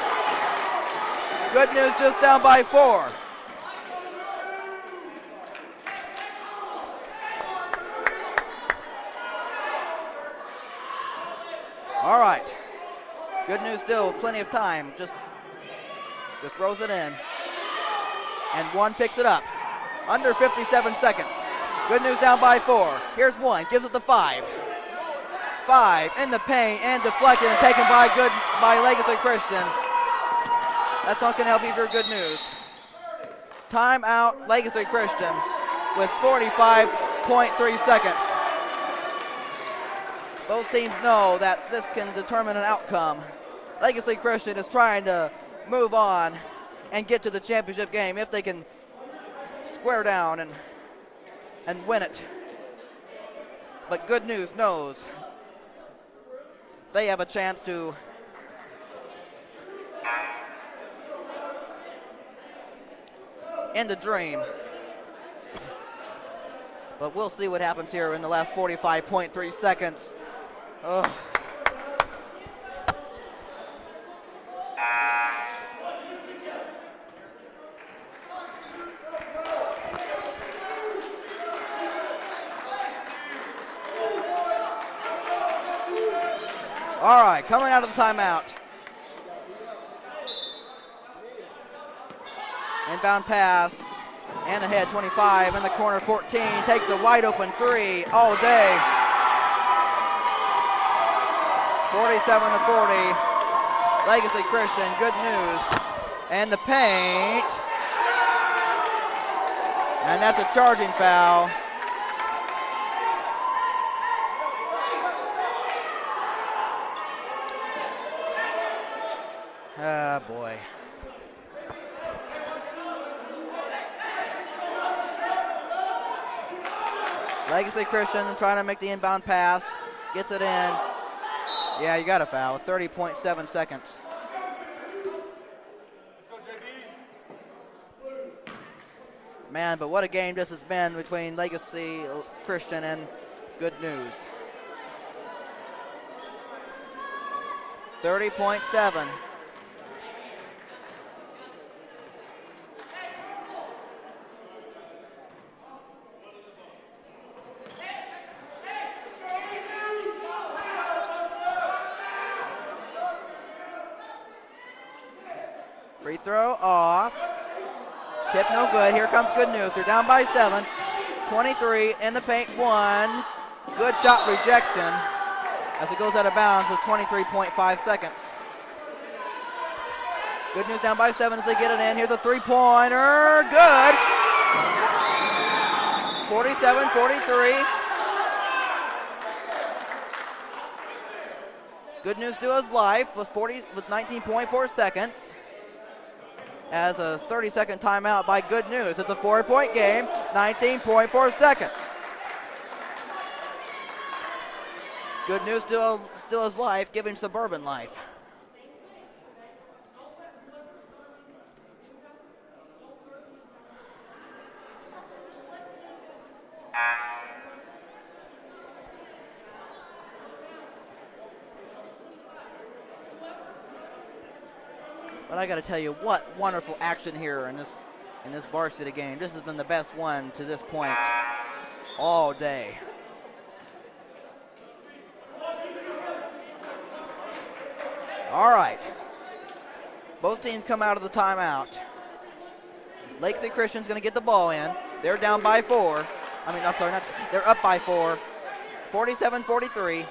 Good News just down by 4. All right. Good News still plenty of time. Just rolls it in. And 1 picks it up. Under 57 seconds. Good News down by 4. Here's 1. Gives it to 5. 5 in the paint and deflected and taken by Legacy Christian. That's not going to help you for good news. Timeout, Legacy Christian with 45.3 seconds. Both teams know that this can determine an outcome. Legacy Christian is trying to move on and get to the championship game if they can square down and win it. But Good News knows they have a chance to end the dream. But we'll see what happens here in the last 45.3 seconds. Ugh. All right, coming out of the timeout. Inbound pass, and ahead 25 in the corner 14, takes a wide open three all day. 47-40, Legacy Christian, Good News, and the paint. And that's a charging foul. Ah, boy. Legacy Christian trying to make the inbound pass, gets it in. Yeah, you got a foul, 30.7 seconds. Man, but what a game this has been between Legacy Christian and Good News. 30.7. Free throw off. Tip no good. Here comes Good News. They're down by 7. 23 in the paint. 1. Good shot rejection as it goes out of bounds with 23.5 seconds. Good News down by 7 as they get it in. Here's a three-pointer. Good. 47-43. Good News to his life with 19.4 seconds. As a 30-second timeout by Good News. It's a 4-point game, 19.4 seconds. Good News still his life, giving Suburban life. But I got to tell you, what wonderful action here in this varsity game. This has been the best one to this point all day. All right. Both teams come out of the timeout. Legacy Christian's going to get the ball in. They're down by 4. They're up by 4. 47-43.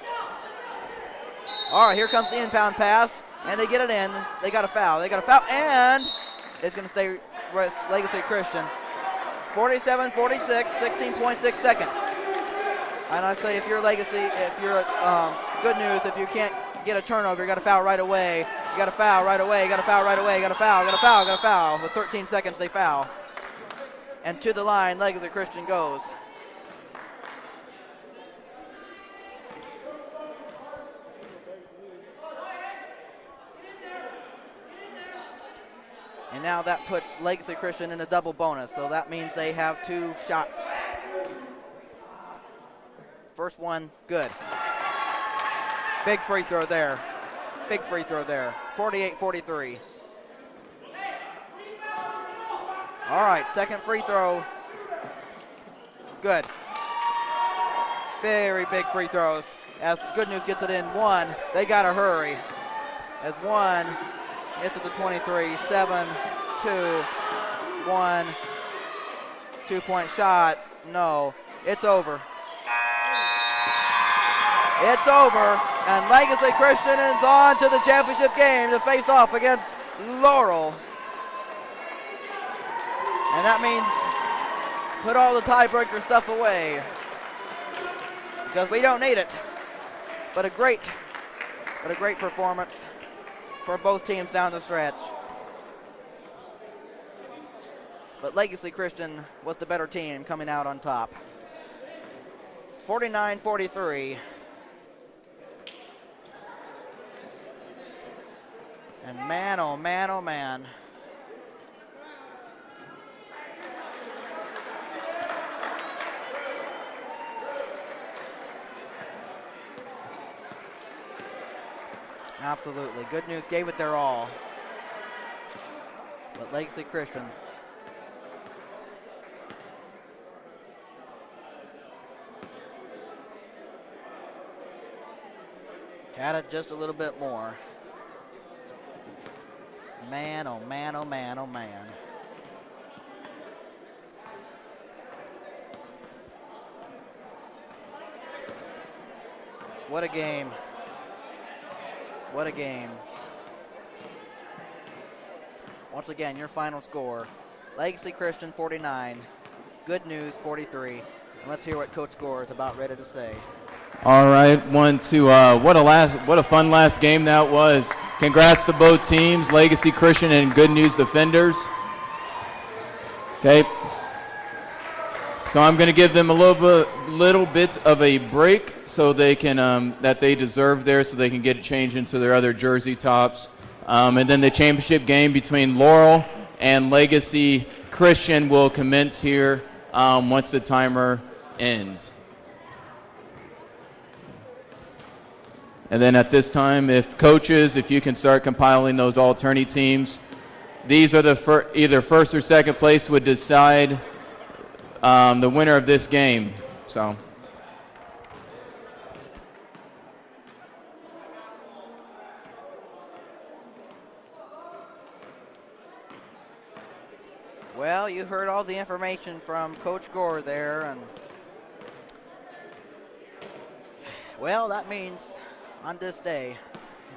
All right, here comes the inbound pass. And they get it in. They got a foul. And it's going to stay with Legacy Christian. 47-46, 16.6 seconds. And I say if you're Legacy, if you're Good News, if you can't get a turnover, you got to foul right away. You got to foul right away. You got to foul right away. You got to foul. Got to foul. Got to foul. With 13 seconds, they foul. And to the line, Legacy Christian goes. And now that puts Legacy Christian in a double bonus, so that means they have 2 shots. First one, good. Big free throw there. 48-43. All right, second free throw. Good. Very big free throws. As Good News gets it in. 1, they got to hurry. As 1. It's at the 23, 7, 2, 1, 2-point shot. No, it's over. It's over, and Legacy Christian is on to the championship game to face off against Laurel. And that means put all the tiebreaker stuff away, because we don't need it. But a great performance for both teams down the stretch. But Legacy Christian was the better team coming out on top. 49-43. And man, oh man, oh man. Absolutely. Good News gave it their all. But Legacy Christian had it just a little bit more. Man, oh man, oh man, oh man. What a game. What a game. Once again, your final score. Legacy Christian 49, Good News 43. And let's hear what Coach Gore is about ready to say. All right, what a fun last game that was. Congrats to both teams, Legacy Christian and Good News Defenders. Okay. So I'm going to give them a little bit of a break so they can that they deserve there, so they can get it changed into their other jersey tops. And then the championship game between Laurel and Legacy Christian will commence here once the timer ends. And then at this time, if you can start compiling those alternate teams, these are the either first or second place would decide the winner of this game. So. Well, you heard all the information from Coach Gore there, and well, that means on this day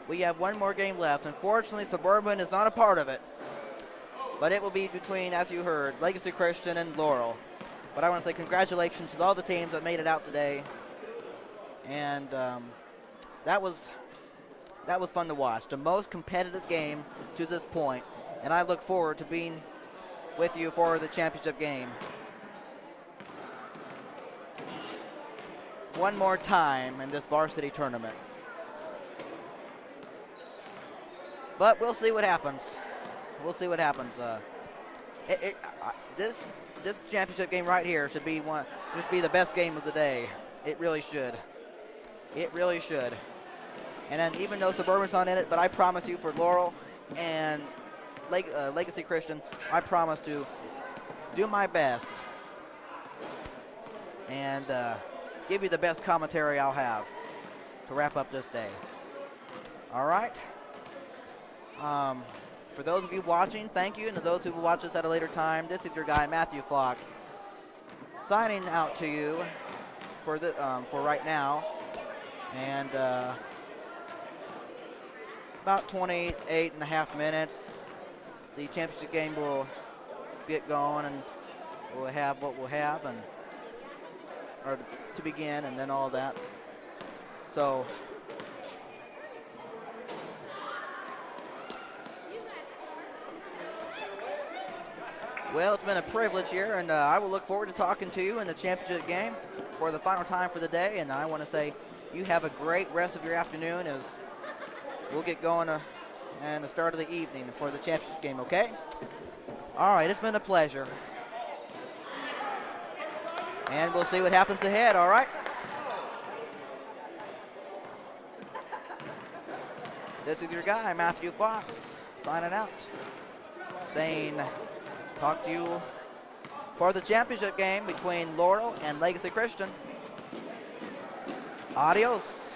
we have one more game left. Unfortunately, Suburban is not a part of it, but it will be between, as you heard, Legacy Christian and Laurel. But I want to say congratulations to all the teams that made it out today, and that was fun to watch. The most competitive game to this point, and I look forward to being with you for the championship game. One more time in this varsity tournament. But we'll see what happens. We'll see what happens. This championship game right here should be the best game of the day. It really should. It really should. And then even though Suburban's not in it, but I promise you for Laurel and Legacy Christian, I promise to do my best and give you the best commentary I'll have to wrap up this day. All right. For those of you watching, thank you, and to those who will watch this at a later time, this is your guy Matthew Fox signing out to you for right now, and about 28.5 minutes. The championship game will get going, and we'll have what we'll have, or to begin, and then all that. So, well, it's been a privilege here, and I will look forward to talking to you in the championship game for the final time for the day. And I want to say you have a great rest of your afternoon as we'll get going and the start of the evening for the championship game, okay? All right, it's been a pleasure. And we'll see what happens ahead, all right? This is your guy, Matthew Fox, signing out, saying talk to you for the championship game between Laurel and Legacy Christian. Adios.